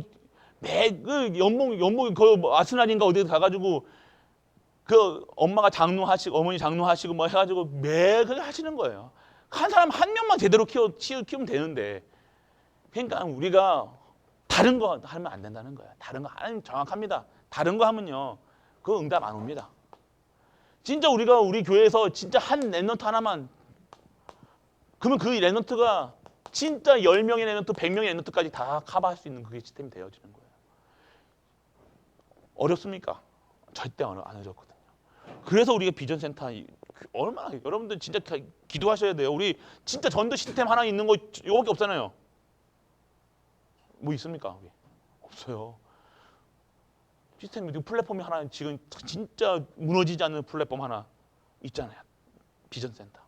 그 연봉 그 아스날인가 어디서 가가지고 그 엄마가 장로하시고 어머니 장로하시고 뭐 해가지고 매일 하시는 거예요. 한 사람 한 명만 제대로 키우면 되는데, 그러니까 우리가 다른 거 하면 안 된다는 거야. 다른 거 하면 정확합니다. 다른 거 하면요, 그 응답 안 옵니다. 진짜 우리가 우리 교회에서 진짜 한 랩넌트 하나만, 그러면 그 랩넌트가 진짜 10명의 랩넌트, 100명의 랩넌트까지 다 커버할 수 있는 그게 시스템이 되어지는 거예요. 어렵습니까? 절대 안 어렵거든요. 그래서 우리가 비전센터 얼마나 여러분들 진짜 기도하셔야 돼요. 우리 진짜 전도 시스템 하나 있는 거 이거밖에 없잖아요. 뭐 있습니까? 여기? 없어요. 시스템 플랫폼이 하나 지금 진짜 무너지지 않는 플랫폼 하나 있잖아요. 비전센터.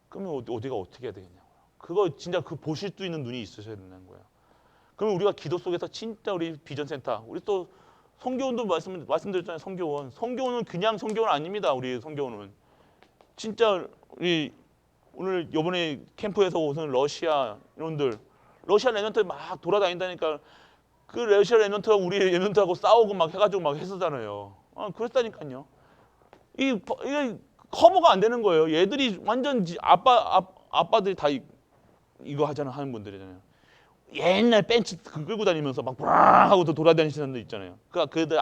그러면 어디가 어떻게 해야 되겠냐고요. 그거 진짜 그 보실 수 있는 눈이 있으셔야 되는 거예요. 그러면 우리가 기도 속에서 진짜 우리 비전센터, 우리 또 성교원도 말씀드렸잖아요. 성교원은 그냥 성교원 아닙니다. 우리 성교원은 진짜 우리 오늘 이번에 캠프에서 오신 러시아 이런들, 러시아 랩넌트 막 돌아다닌다니까. 그 러시아 랩넌트가 우리 랩넌트하고 싸우고 막 해가지고 막 했었잖아요. 그랬다니까요. 이게 커버가 안 되는 거예요. 얘들이 완전 아빠들이 다 이거 하는 분들이잖아요. 옛날 벤치 끌고 다니면서 막 브랑 하고 돌아다니시는 분들 있잖아요. 그들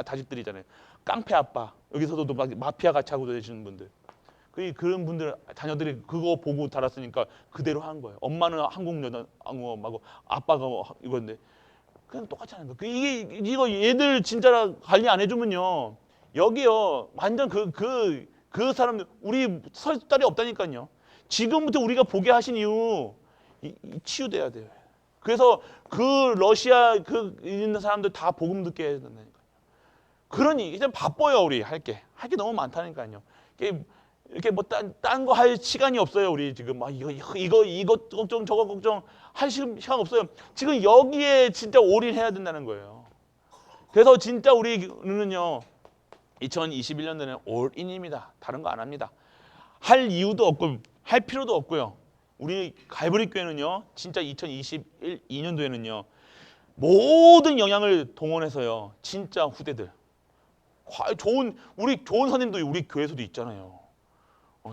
자식들이잖아요. 깡패 아빠. 여기서도 막 마피아 같이 하고 다니시는 분들. 그런 분들 자녀들이 그거 보고 자랐으니까 그대로 한 거예요. 엄마는 한국 여자하고 아빠가 이건데 그냥 똑같이 하는 거예요. 이거 얘들 진짜 관리 안 해주면요, 여기요 완전 그 사람들 우리 설 자리 없다니까요. 지금부터 우리가 보게 하신 이유 치유돼야 돼요. 그래서 그 러시아 있는 사람들 다 복음 듣게 해야 된다니까요. 그러니 이제 바빠요. 우리 할 게 너무 많다니까요. 이렇게 뭐 딴 거 할 시간이 없어요. 우리 지금 막 이것 걱정 저거 걱정 할 시간 없어요. 지금 여기에 진짜 올인해야 된다는 거예요. 그래서 진짜 우리는요 2021년도에는 올인입니다. 다른 거 안 합니다. 할 이유도 없고 할 필요도 없고요. 우리 갈보리 교회는요 진짜 2022년도에는요 모든 영향을 동원해서요 진짜 후대들 우리 좋은 선생님도 우리 교회에서도 있잖아요.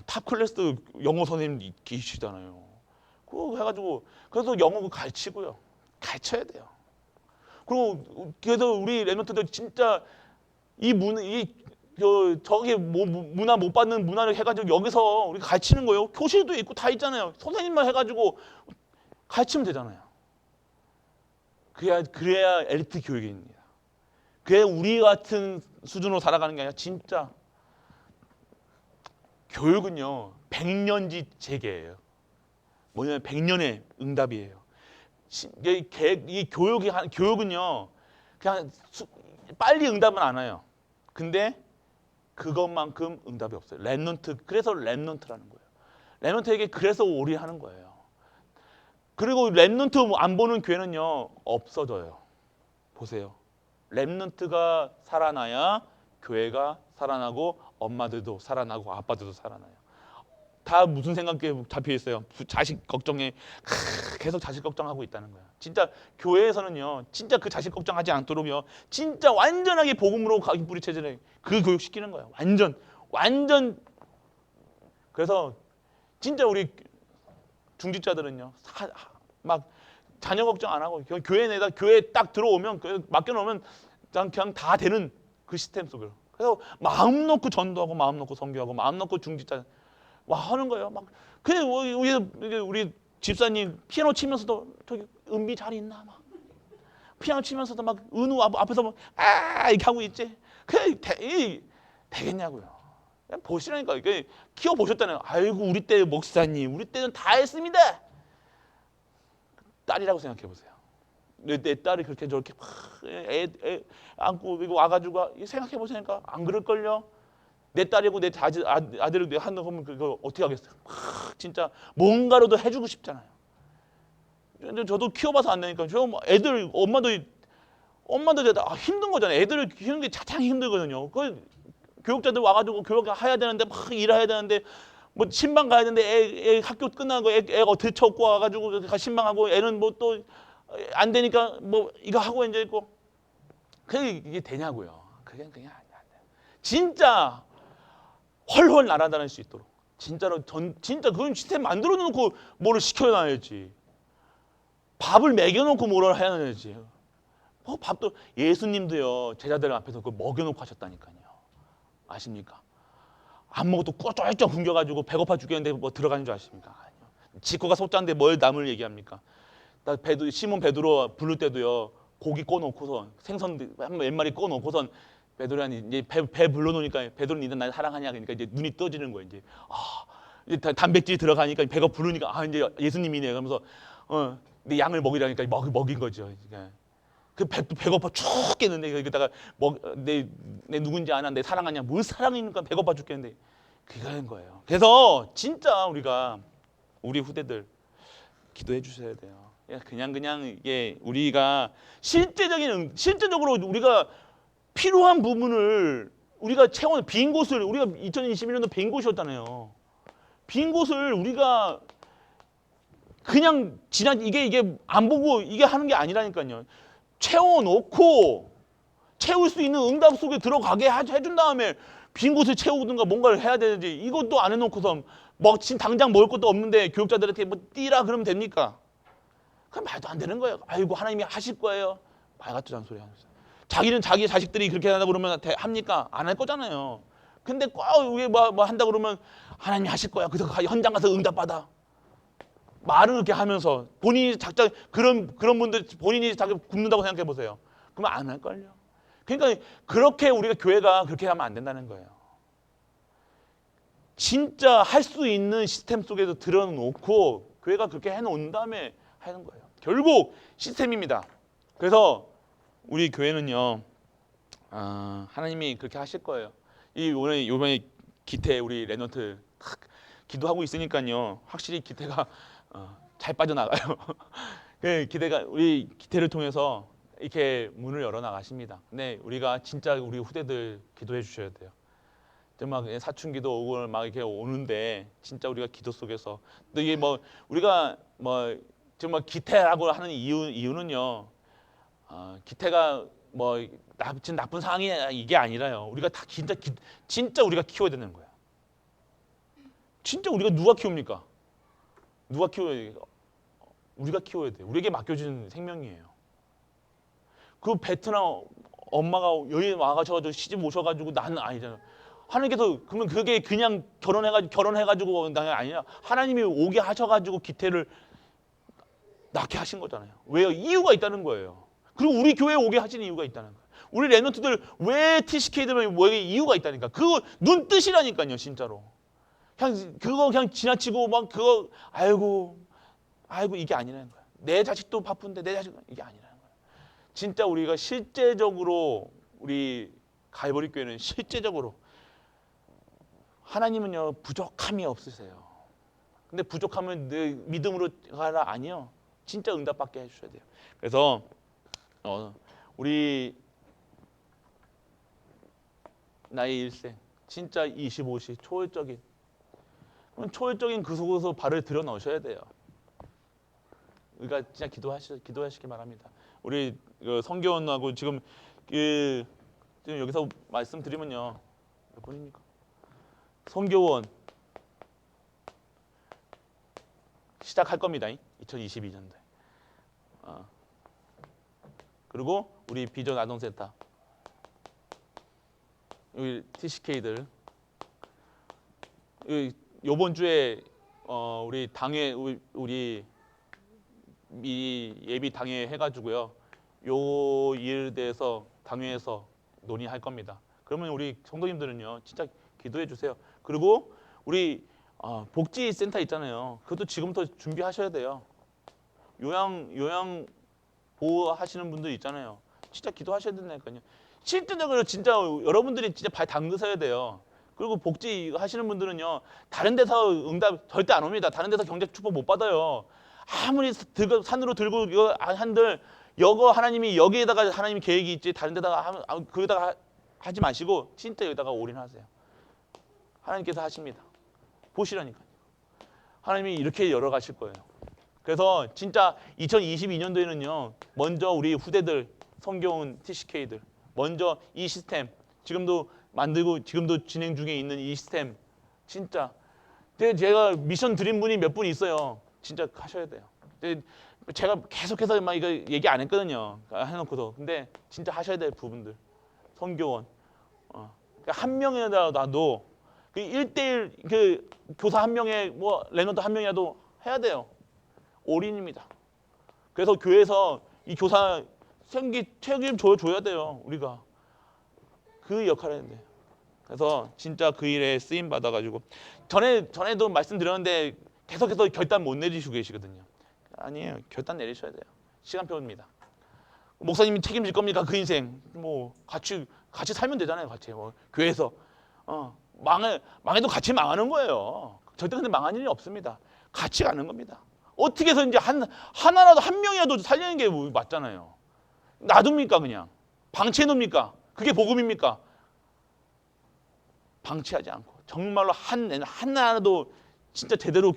탑 클래스 영어 선생님 계시잖아요. 그거 해가지고 그래서 영어 가르치고요. 가르쳐야 돼요. 그리고 그래서 우리 랩넌트들 진짜 저기 문화 못 받는 문화를 해가지고 여기서 우리 가르치는 거예요. 교실도 있고 다 있잖아요. 선생님만 해가지고 가르치면 되잖아요. 그래야 엘리트 교육입니다. 그래야 우리 같은 수준으로 살아가는 게 아니라 진짜 교육은요 100년지 재계예요. 뭐냐면 100년의 응답이에요. 이 교육은요 그냥 빨리 응답은 안 와요. 근데 그것만큼 응답이 없어요. 랩넌트, 그래서 랩넌트라는 거예요. 랩넌트에게 그래서 올인하는 거예요. 그리고 랩넌트 안 보는 교회는요 없어져요. 보세요. 랩넌트가 살아나야 교회가 살아나고 엄마들도 살아나고 아빠들도 살아나요. 다 무슨 생각에 잡혀 있어요? 자식 걱정에 계속 자식 걱정하고 있다는 거예요. 진짜 교회에서는요, 진짜 그 자식 걱정하지 않도록요, 진짜 완전하게 복음으로 가기 뿌리 체질에 그 교육 시키는 거예요. 완전. 그래서 진짜 우리 중직자들은요, 막 자녀 걱정 안 하고 교회에 딱 들어오면 맡겨놓으면 그냥 다 되는 그 시스템 속으로. 그래서 마음 놓고 전도하고 마음 놓고 선교하고 마음 놓고 중직자 하는 거예요. 막 그래 우리 집사님 피아노 치면서도 저기 은비 잘 있나 막 피아노 치면서도 막 은우 앞에서 막 이렇게 하고 있지. 그게 되겠냐고요. 그냥 보시라니까. 이게 키워 보셨잖아요. 아이고 우리 때 목사님, 우리 때는 다 했습니다. 딸이라고 생각해 보세요. 내 딸이 그렇게 저렇게 애 안고 이거 와가지고 생각해 보시니까 안 그럴걸요? 내 딸이고 내 아들을 한다 하면 그거 어떻게 하겠어요? 진짜 뭔가로도 해주고 싶잖아요. 근데 저도 키워봐서 안 되니까 저 애들 엄마도 힘든 거잖아요. 애들을 키우는 게 가장 힘들거든요. 그 교육자들 와가지고 교육해야 되는데 막 일해야 되는데 뭐 신방 가야 되는데 애 학교 끝나고 애가 들쳐갖고 와가지고 신방하고 애는 뭐 또 안 되니까 뭐 이거 하고 이제 있고 그게 이게 되냐고요. 그게 그냥 안 돼요. 진짜 훨훨 날아다닐 수 있도록 진짜로 진짜 그런 시스템 만들어 놓고 뭐를 시켜놔야지. 밥을 먹여놓고 뭐를 해야지. 밥도 예수님도요 제자들 앞에서 그걸 먹여놓고 하셨다니까요. 아십니까? 안 먹어도 쩔쩔 굶겨가지고 배고파 죽겠는데 뭐 들어가는 줄 아십니까? 아니요. 지코가 속자인데 뭘 남을 얘기합니까? 시몬 베드로 부를 때도요 고기 꺼놓고선 생선 몇 마리 꺼놓고선 베드로한테 이제 배 불러놓으니까 베드로는 이제 날 사랑하냐 그러니까 이제 눈이 떠지는 거예요. 이제 단백질이 들어가니까 배가 부르니까 아 이제 예수님이네 그러면서 내 양을 먹이라니까 먹인 거죠. 그러니까 그 배고파 죽겠는데 여기다가 내 누군지 아나 내 사랑하냐 뭘 사랑이니까 배고파 죽겠는데 그거인 거예요. 그래서 진짜 우리 후대들 기도해 주셔야 돼요. 그냥 이게 우리가 실제적으로 우리가 필요한 부분을 우리가 채워는 빈 곳을 우리가 2021년도 빈 곳이었잖아요. 빈 곳을 우리가 그냥 이게 안 보고 이게 하는 게 아니라니까요. 채워놓고 채울 수 있는 응답 속에 들어가게 해준 다음에 빈 곳을 채우든가 뭔가를 해야 되는지 이것도 안 해놓고서 뭐 지금 당장 먹을 것도 없는데 교육자들한테 뭐 뛰라 그러면 됩니까? 그럼 말도 안 되는 거예요. 아이고 하나님이 하실 거예요. 말 같지도 않은 소리 하면서. 자기는 자기 자식들이 그렇게 하다 그러면 합니까? 안 할 거잖아요. 근데 꼭 왜 뭐 한다 그러면 하나님이 하실 거야. 그래서 현장 가서 응답 받아. 말은 그렇게 하면서 본인이 작자 그런 분들 본인이 자기 굶는다고 생각해 보세요. 그러면 안 할 걸요. 그러니까 그렇게 우리가 교회가 그렇게 하면 안 된다는 거예요. 진짜 할 수 있는 시스템 속에서 들어놓고 교회가 그렇게 해놓은 다음에 하는 거예요. 결국 시스템입니다. 그래서 우리 교회는요, 하나님이 그렇게 하실 거예요. 이번에 기태 우리 레넌트 기도하고 있으니까요, 확실히 기태가 잘 빠져나가요. 기태가 우리 기태를 통해서 이렇게 문을 열어 나가십니다. 근데 우리가 진짜 우리 후대들 기도해 주셔야 돼요. 막 사춘기도 오고 막 이렇게 오는데 진짜 우리가 기도 속에서 또 이게 뭐 우리가 뭐 정말 기태라고 하는 이유는요. 기태가 뭐 나쁜 상황이 이게 아니라요. 우리가 다 진짜 우리가 키워야 되는 거야. 진짜 우리가 누가 키웁니까? 누가 키워야 돼? 우리가 키워야 돼. 우리에게 맡겨진 생명이에요. 그 베트남 엄마가 여기 와가지고 시집 오셔가지고 나는 아니잖아. 하나님께서 그러면 그게 그냥 결혼해가지고 나는 아니냐. 하나님이 오게 하셔가지고 기태를 낳게 하신 거잖아요. 왜요? 이유가 있다는 거예요. 그리고 우리 교회에 오게 하신 이유가 있다는 거예요. 우리 랩런트들 왜 TCK들은 왜 이유가 있다니까. 그거 눈뜻이라니까요, 진짜로. 그냥 지나치고 막 그거 아이고 이게 아니라는 거야. 내 자식도 바쁜데 내 자식 이게 아니라는 거야. 진짜 우리가 실제적으로 우리 갈보리 교회는 실제적으로 하나님은요 부족함이 없으세요. 근데 부족함은 내 믿음으로 가라 아니요. 진짜 응답받게 해주셔야 돼요. 그래서 우리 나의 일생 진짜 25시 초월적인 그 속에서 발을 들여 넣으셔야 돼요. 그러니까 진짜 기도하시기 바랍니다. 우리 성교원하고 지금 여기서 말씀드리면요 몇 분입니까? 성교원 시작할 겁니다. 2022년도에. 그리고 우리 비전 아동센터, 우리 TCK들, 이번 주에 우리 당회 우리 예비 당회 해가지고요. 요 일에 대해서 당회에서 논의할 겁니다. 그러면 우리 성도님들은요, 진짜 기도해 주세요. 그리고 우리 복지센터 있잖아요. 그것도 지금부터 준비하셔야 돼요. 요양 보호하시는 분들 있잖아요. 진짜 기도하셔야 된다니까요. 실질적으로 진짜 여러분들이 진짜 발 담그셔야 돼요. 그리고 복지 하시는 분들은요, 다른 데서 응답 절대 안 옵니다. 다른 데서 경제 축복 못 받아요. 아무리 산으로 들고 이거 한들 여거 하나님이 여기에다가 하나님이 계획이 있지 다른 데다가 거기다가 하지 마시고 진짜 여기다가 올인하세요. 하나님께서 하십니다. 보시라니까요. 하나님이 이렇게 열어가실 거예요. 그래서 진짜 2022년도에는요. 먼저 우리 후대들 성교훈 TCK들 먼저 이 시스템 지금도 만들고 지금도 진행 중에 있는 이 시스템 진짜 제가 미션 드린 분이 몇 분 있어요. 진짜 하셔야 돼요. 제가 계속해서 막 이거 얘기 안 했거든요. 해놓고도. 근데 진짜 하셔야 될 부분들. 성교원. 한 명이라도 그 1대1 그 교사 한 명에 뭐 레너드 한 명이라도 해야 돼요. 올인입니다. 그래서 교회에서 이 교사 책임 줘야 돼요. 우리가. 그 역할을 했는데. 그래서 진짜 그 일에 쓰임 받아가지고 전에도 말씀드렸는데 계속해서 결단 못 내리시고 계시거든요. 아니에요. 결단 내리셔야 돼요. 시간표입니다. 목사님이 책임질 겁니까? 그 인생 뭐 같이 살면 되잖아요. 같이 교회에서 망해도 같이 망하는 거예요. 절대 근데 망한 일이 없습니다. 같이 가는 겁니다. 어떻게 해서 이제 하나라도 한 명이라도 살리는 게 맞잖아요. 놔둡니까 그냥? 방치해 놓습니까? 그게 복음입니까? 방치하지 않고 정말로 하나라도 진짜 제대로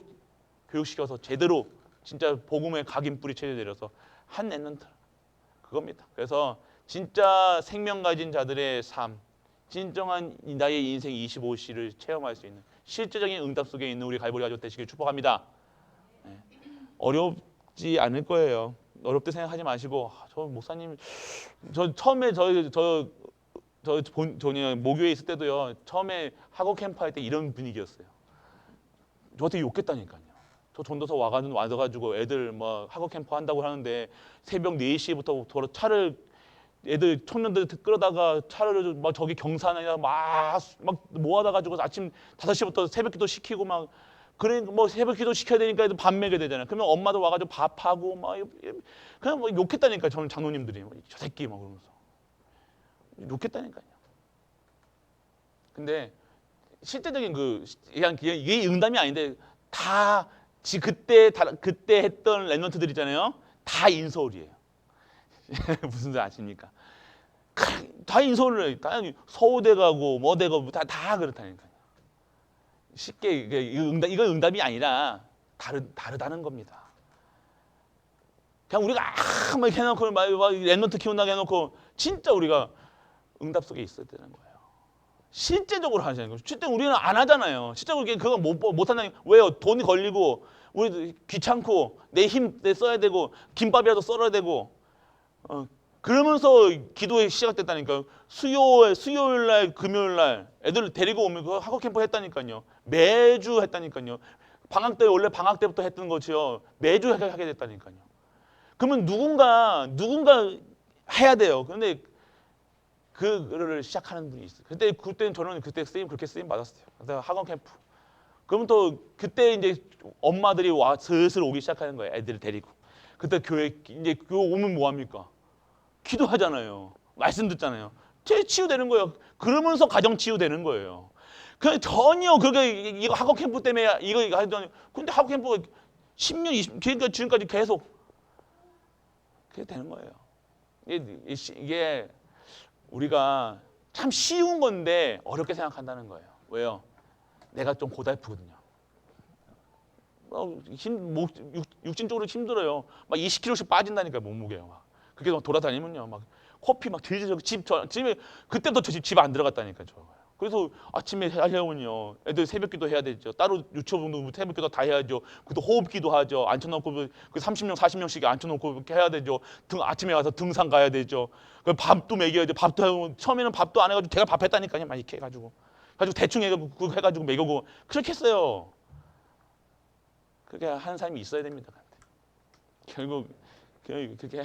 교육시켜서 제대로 진짜 복음의 각인 뿌리 내려서 한 랩런트 그겁니다. 그래서 진짜 생명 가진 자들의 삶, 진정한 나의 인생 25시를 체험할 수 있는 실제적인 응답 속에 있는 우리 갈보리 가족 되시길 축복합니다. 네. 어렵지 않을 거예요. 어렵게 생각하지 마시고 저 목사님 저 처음에 모교에 있을 때도요. 처음에 학원 캠프 할 때 이런 분위기였어요. 저한테 욕했다니까요. 저 전도서 와가지고 애들 뭐 학원 캠프 한다고 하는데 새벽 4시부터 차를 애들 청년들 끌어다가 차를 막 저기 경산에 막 모아다 가지고 아침 5시부터 새벽기도 시키고 막 그래 뭐 새벽기도 시켜야 되니까 애들 밥 먹여야 되잖아요. 그러면 엄마도 와가지고 밥하고 막 그냥 뭐 욕했다니까 저는 장로님들이 저 새끼 막 그러면서 욕했다니까요. 근데 실제적인 그냥 이게 응답이 아닌데 다 그때 했던 랩런트들 있잖아요. 다 인서울이에요. 무슨 줄 아십니까? 다 인서울을 해요. 다 서울대 가고 뭐대 가고 다 그렇다니까요. 쉽게 이건 응답이 아니라 다르다는 겁니다. 그냥 우리가 막 이렇게 해놓고 막 랩런트 키운다고 해놓고 진짜 우리가 응답 속에 있어야 되는 거예요. 실제적으로 하시는 거예요. 실제 우리는 안 하잖아요. 실제로 그거 못 한다는 게 왜요? 돈이 걸리고 우리 귀찮고 내 힘 써야 되고 김밥이라도 썰어야 되고 그러면서 기도에 시작됐다니까요. 수요일 날 금요일 날 애들 데리고 오면 그 학업 캠프 했다니까요. 매주 했다니까요. 방학 때 원래 방학 때부터 했던 거지요. 매주 하게 됐다니까요. 그러면 누군가 해야 돼요. 그런데 그거를 시작하는 분이 있어요. 그때는 저는 그때 그렇게 쓰임 받았어요. 그래서 학원 캠프. 그러면 또 그때 이제 엄마들이 슬슬 오기 시작하는 거예요. 애들을 데리고. 그때 교회 이제 오면 뭐 합니까? 기도하잖아요. 말씀 듣잖아요. 치유되는 거예요. 그러면서 가정 치유되는 거예요. 그 전혀 그게 이거 학원 캠프 때문에 이거 하더니 근데 학원 캠프 10년 20년 그러니까 지금까지 계속 그게 되는 거예요. 이게 우리가 참 쉬운 건데 어렵게 생각한다는 거예요. 왜요? 내가 좀 고달프거든요. 육신적으로 힘들어요. 막 20kg씩 빠진다니까요, 몸무게가. 막. 그렇게 막 돌아다니면요. 막 커피 막 들리고 집에 그때부터 저 집 안 들어갔다니까요. 그래서 아침에 하려면요. 애들 새벽기도 해야 되죠. 따로 유초분도 새벽기도 다 해야죠. 그것도 호흡기도 하죠. 앉혀놓고 그 30명, 40명씩 앉혀놓고 이렇게 해야 되죠. 아침에 가서 등산 가야 되죠. 그 밥도 먹여야죠. 밥도 하고 처음에는 밥도 안 해가지고 제가 밥 했다니까요. 막 이렇게 해가지고 대충 해가지고 먹이고 그렇게 했어요. 그렇게 하는 사람이 있어야 됩니다. 결국 그렇게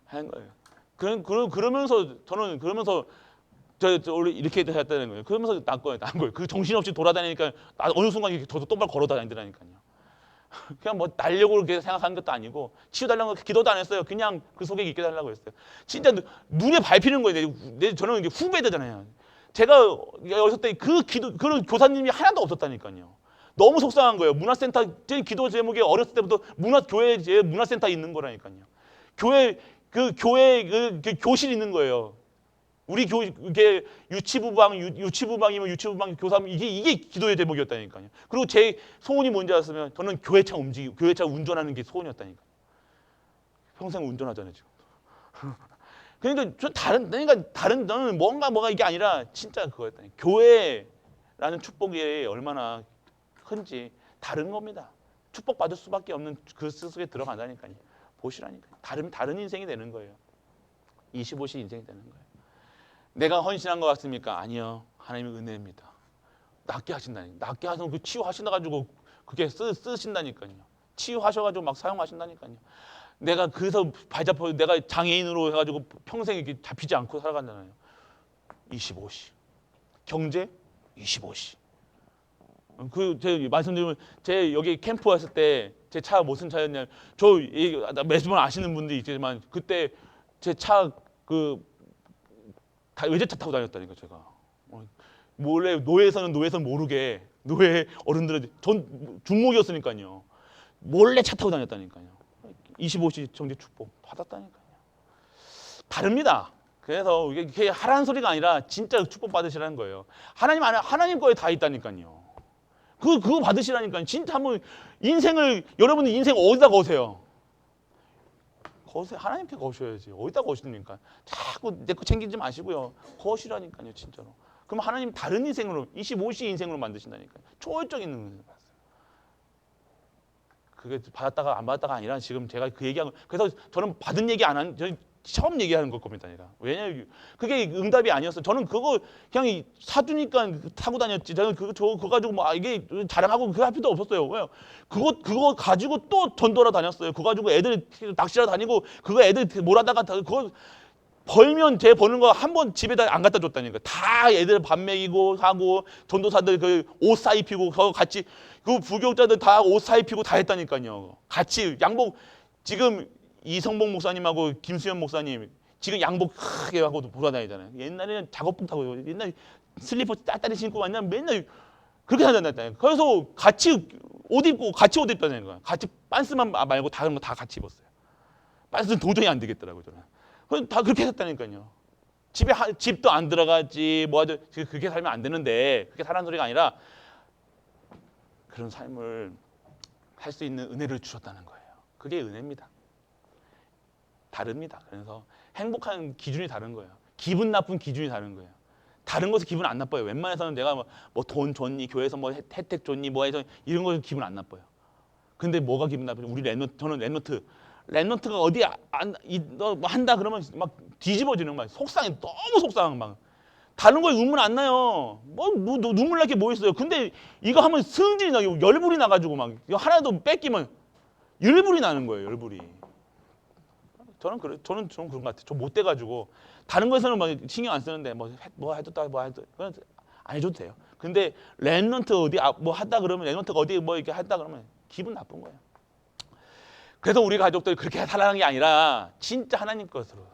하는 거예요. 그러면서 저는 저 원래 이렇게 했다는 거예요. 그러면서 난 거예요. 그 정신없이 돌아다니니까 어느 순간 이렇게 저도 똑바로 걸어 다니더라니까요. 그냥 뭐 날려고 그렇게 생각한 것도 아니고 치유달라고 기도도 안 했어요. 그냥 그 속에 있게 달라고 했어요. 진짜 눈에 밟히는 거예요. 저는 이게 후배되잖아요. 제가 여기서 때 그 그런 교사님이 하나도 없었다니까요. 너무 속상한 거예요. 문화센터 제 기도 제목이 어렸을 때부터 교회 문화센터 있는 거라니까요. 교회 그 교실 있는 거예요. 우리 이게 유치부방이면 유치부방 교사 이게 기도의 제목이었다니까요. 그리고 제 소원이 뭔지 아시면 저는 교회차 운전하는 게 소원이었다니까요. 평생 운전하잖아요 지금. 그러니까 저는 뭐가 이게 아니라 진짜 그거였다니. 교회라는 축복이 얼마나 큰지 다른 겁니다. 축복 받을 수밖에 없는 그 속에 들어간다니까요. 보시라니까요. 다른 인생이 되는 거예요. 25시 인생이 되는 거예요. 내가 헌신한 것 같습니까? 아니요. 하나님의 은혜입니다. 낫게 하신다니까. 낫게 하셔서 그 치유하신다 가지고 그게 쓰신다니까요. 치유하셔가지고 막 사용하신다니까요. 내가 그래서 발잡혀 내가 장애인으로 해가지고 평생 이렇게 잡히지 않고 살아간다나요. 25시. 경제 25시. 제 말씀드리면 제 여기 캠프 왔을 때 제 차 무슨 차였냐? 매번 아시는 분들이 있지만 그때 제 차 다 외제차 타고 다녔다니까 제가. 몰래 노예에서는 모르게 노예 어른들은 전 중목이었으니까요. 몰래 차 타고 다녔다니까요. 25시 정제 축복 받았다니까요. 다릅니다. 그래서 이게 하라는 소리가 아니라 진짜 축복 받으시라는 거예요. 하나님 거에 다 있다니까요. 그거 받으시라니까요. 진짜 한번 여러분들 인생 어디다 거세요? 하나님께 거셔야지. 어디다 거십니까? 자꾸 내 거 챙기지 마시고요. 거시라니까요, 진짜로. 그럼 하나님 다른 인생으로 25시 인생으로 만드신다니까요. 초월적인 은혜를 받았어요. 그게 받았다가 안 받았다가 아니라 지금 제가 그 얘기한 거. 그래서 저는 받은 얘기 안 한, 저는 처음 얘기하는 걸 겁니다. 아니라. 왜냐면 그게 응답이 아니었어요. 저는 그거 그냥 사주니까 타고 다녔지. 저는 그거 가지고 이게 자랑하고 그 할 필요도 없었어요. 왜요? 그거 가지고 또 전도하러 다녔어요. 그거 가지고 애들 낚시하러 다니고 그거 애들 몰아다가 그거 벌면 제 버는 거 한 번 집에다 안 갖다 줬다니까. 다 애들 밥 먹이고 하고 전도사들 그 옷 사입히고 그거 같이 그 부교육자들 다 옷 사입히고 다 했다니까요. 같이 양복 지금 이성복 목사님하고 김수현 목사님 지금 양복 크게 하고 돌아다니잖아요. 옛날에는 작업복 타고 옛날 슬리퍼 따따리 신고 맨날 그렇게 다녔다니까요. 그래서 같이 옷 입다는 거야. 같이 빤스만 말고 다른 거 다 같이 입었어요. 빤스는 도저히 안 되겠더라고요. 저는. 다 그렇게 했다니까요. 집도 안 들어가지 그렇게 살면 안 되는데 그렇게 살라는 소리가 아니라 그런 삶을 할 수 있는 은혜를 주셨다는 거예요. 그게 은혜입니다. 다릅니다. 그래서 행복한 기준이 다른 거예요. 기분 나쁜 기준이 다른 거예요. 다른 것에 기분 안 나빠요. 웬만해서는 내가 뭐 돈 줬니, 교회에서 뭐 혜택 줬니, 뭐 해서 이런 거 기분 안 나빠요. 근데 뭐가 기분 나빠요? 저는 랩노트가 어디 너 뭐 한다 그러면 막 뒤집어지는 막 속상해. 너무 속상한 막. 다른 거에 눈물 안 나요. 눈물 날 게 뭐 있어요. 근데 이거 하면 승질이 나고 열불이 나가지고 막 이거 하나도 뺏기면 열불이 나는 거예요. 열불이. 저는 그런 것 같아요. 좀 못돼가지고 다른 거에서는 막 신경 안 쓰는데 뭐 해도 그건 안 해줘도 돼요. 근데 랩런트 어디 뭐 하다 그러면 랩런트가 어디 뭐 이렇게 했다 그러면 기분 나쁜 거예요. 그래서 우리 가족들이 그렇게 살아가는 게 아니라 진짜 하나님 것으로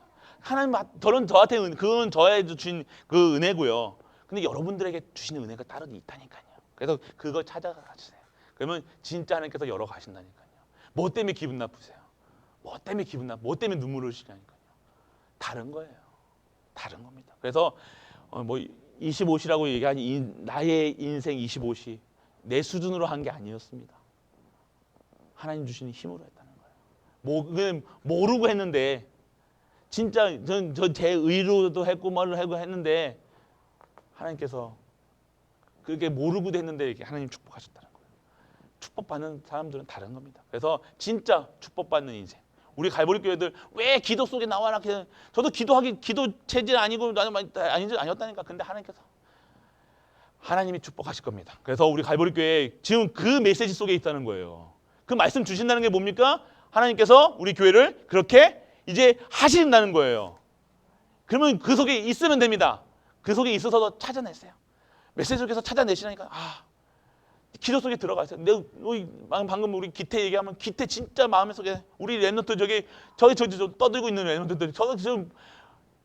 저한테 그건 저에 주신 그 은혜고요. 근데 여러분들에게 주시는 은혜가 따로 있다니까요. 그래서 그거 찾아가 주세요. 그러면 진짜 하나님께서 열어 가신다니까요. 뭐 때문에 기분 나쁘세요? 뭐 때문에 눈물을 흘리시냐니까요. 다른 거예요. 다른 겁니다. 그래서 뭐 25시라고 얘기하니 나의 인생 25시 내 수준으로 한 게 아니었습니다. 하나님 주시는 힘으로 했다는 거예요. 모르고 했는데 진짜 제 의로도 했고 뭐를 하고 했는데 하나님께서 그게 모르고도 했는데 이렇게 하나님 축복하셨다는 거예요. 축복받는 사람들은 다른 겁니다. 그래서 진짜 축복받는 인생. 우리 갈보리 교회들 왜 기도 속에 나와라. 저도 기도 체질 아니고 아니었다니까. 근데 하나님이 축복하실 겁니다. 그래서 우리 갈보리 교회 지금 그 메시지 속에 있다는 거예요. 그 말씀 주신다는 게 뭡니까? 하나님께서 우리 교회를 그렇게 이제 하신다는 거예요. 그러면 그 속에 있으면 됩니다. 그 속에 있어서 찾아냈어요. 메시지 속에서 찾아내시라니까 기도 속에 들어가세요. 내가 방금 우리 기태 얘기하면 기태 진짜 마음 속에 우리 랩런트 저기 떠들고 있는 랩런트들이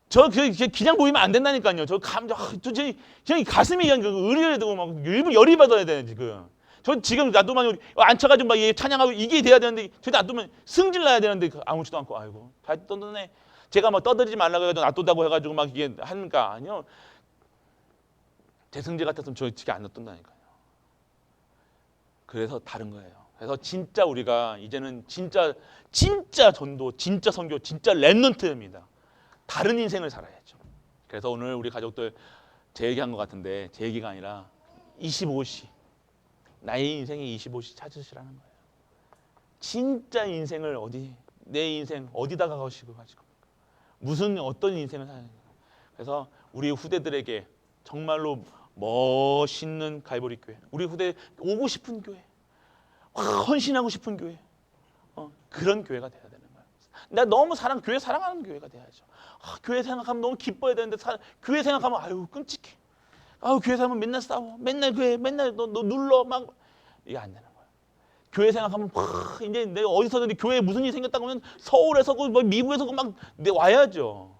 저 그냥 보이면 안 된다니까요. 저 감정 저기 가슴이 그냥 으리으리되고 막 일부 열이 받아야 되는 지금. 저 지금 놔두면 앉혀가지고 막 찬양하고 이게 돼야 되는데 저기 놔두면 승질 나야 되는데 아무렇지도 않고 아이고 잘 떠드네. 제가 막 떠들지 말라고 해가지고 놔둔다고 해가지고 막 이게 하니까 아니요. 대승제 같았으면 저 지게 안 놔둔다니까요. 그래서 다른 거예요. 그래서 진짜 우리가 이제는 진짜 전도, 진짜 선교, 진짜 랩런트입니다. 다른 인생을 살아야죠. 그래서 오늘 우리 가족들 제 얘기한 것 같은데 제 얘기가 아니라 25시 나의 인생의 25시 찾으시라는 거예요. 진짜 인생을 내 인생 어디다가 가시고 어떤 인생을 사는 거예요. 그래서 우리 후대들에게 정말로 멋있는 갈보리 교회, 우리 후대 오고 싶은 교회, 헌신하고 싶은 교회, 그런 교회가 돼야 되는 거예요. 내가 너무 교회 사랑하는 교회가 돼야죠. 교회 생각하면 너무 기뻐야 되는데 교회 생각하면 아유 끔찍해. 교회 생각하면 맨날 싸워, 맨날 교회, 맨날 너 눌러 막 이게 안 되는 거예요. 교회 생각하면 이제 내가 어디서든 교회에 무슨 일이 생겼다고 하면 서울에서 뭐 미국에서 막 와야죠.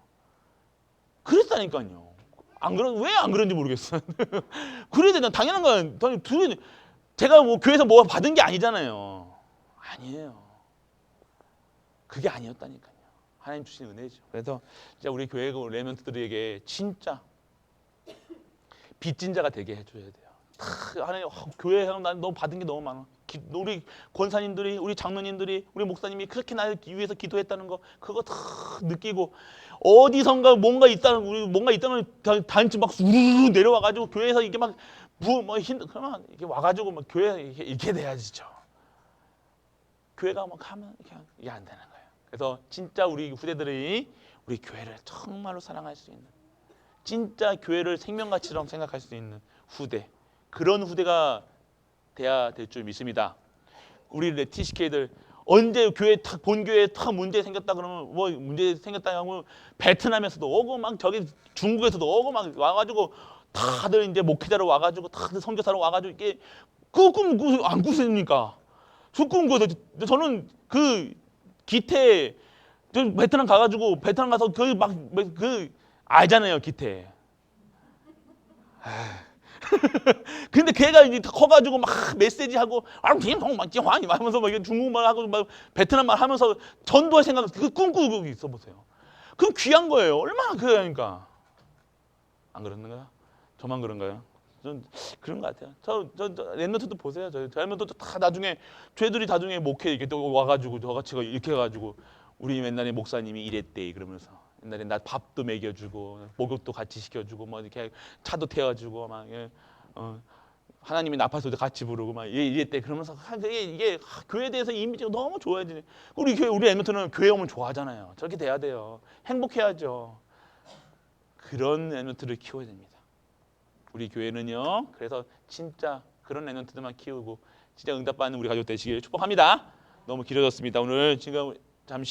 그랬다니까요. 왜 안 그런지 모르겠어요. 그래야 되나 당연한 거예요. 제가 뭐 교회에서 뭐 받은 게 아니잖아요. 아니에요. 그게 아니었다니까요. 하나님 주신 은혜죠. 그래서 진짜 우리 교회 렘넌트들에게 진짜 빚진 자가 되게 해줘야 돼요. 하나님 교회에서 난 너무 받은 게 너무 많아. 우리 권사님들이, 우리 장로님들이, 우리 목사님이 그렇게 나를 위해서 기도했다는 거 그거 다 느끼고 어디선가 뭔가 있다는 단지 막 우르르 내려와가지고 교회에서 이게 막 그러면 이게 와가지고 막 교회 이렇게 돼야지죠. 교회가 막 하면 이게 안 되는 거예요. 그래서 진짜 우리 후대들이 우리 교회를 정말로 사랑할 수 있는 진짜 교회를 생명가치처럼 생각할 수 있는 후대 그런 후대가 돼야 될 줄 믿습니다. 우리 TCK들 언제 본교회에 탁 문제 생겼다 그러면 뭐 문제 생겼다 하고 베트남에서도 오고 막 저기 중국에서도 오고 막 와가지고 다들 이제 목회자로 와가지고 다들 선교사로 와가지고 이게 그 꿈 안 꾸십니까? 저 꿈 꿔서 저는 그 기태 베트남 가가지고 베트남 가서 알잖아요 기태. 근데 걔가 이제 커가지고 막 메시지하고 하면서 막 중국말 하고 막 베트남말 하면서 전도할 생각 그 꿈꾸고 있어 보세요. 그럼 귀한 거예요. 얼마나 그러니까 안 그러는가요? 저만 그런가요? 전 그런 것 같아요. 저 랩런트도 보세요. 저 랩런트도 다 나중에 목회 이렇게 또 와가지고 저같이 이렇게 해가지고 우리 옛날에 목사님이 이랬대 그러면서 옛날에 나 밥도 먹여주고 목욕도 같이 시켜주고 뭐 이렇게 차도 태워주고 막 하나님이 나팔소리도 같이 부르고 막 이랬대 그러면서 이게 교회에 대해서 이미지가 너무 좋아지네. 우리 랩런트는 교회 오면 좋아하잖아요. 저렇게 돼야 돼요. 행복해야죠. 그런 랩런트를 키워야 됩니다. 우리 교회는요. 그래서 진짜 그런 랩런트들만 키우고 진짜 응답받는 우리 가족 되시길 축복합니다. 너무 길어졌습니다. 오늘 지금 잠시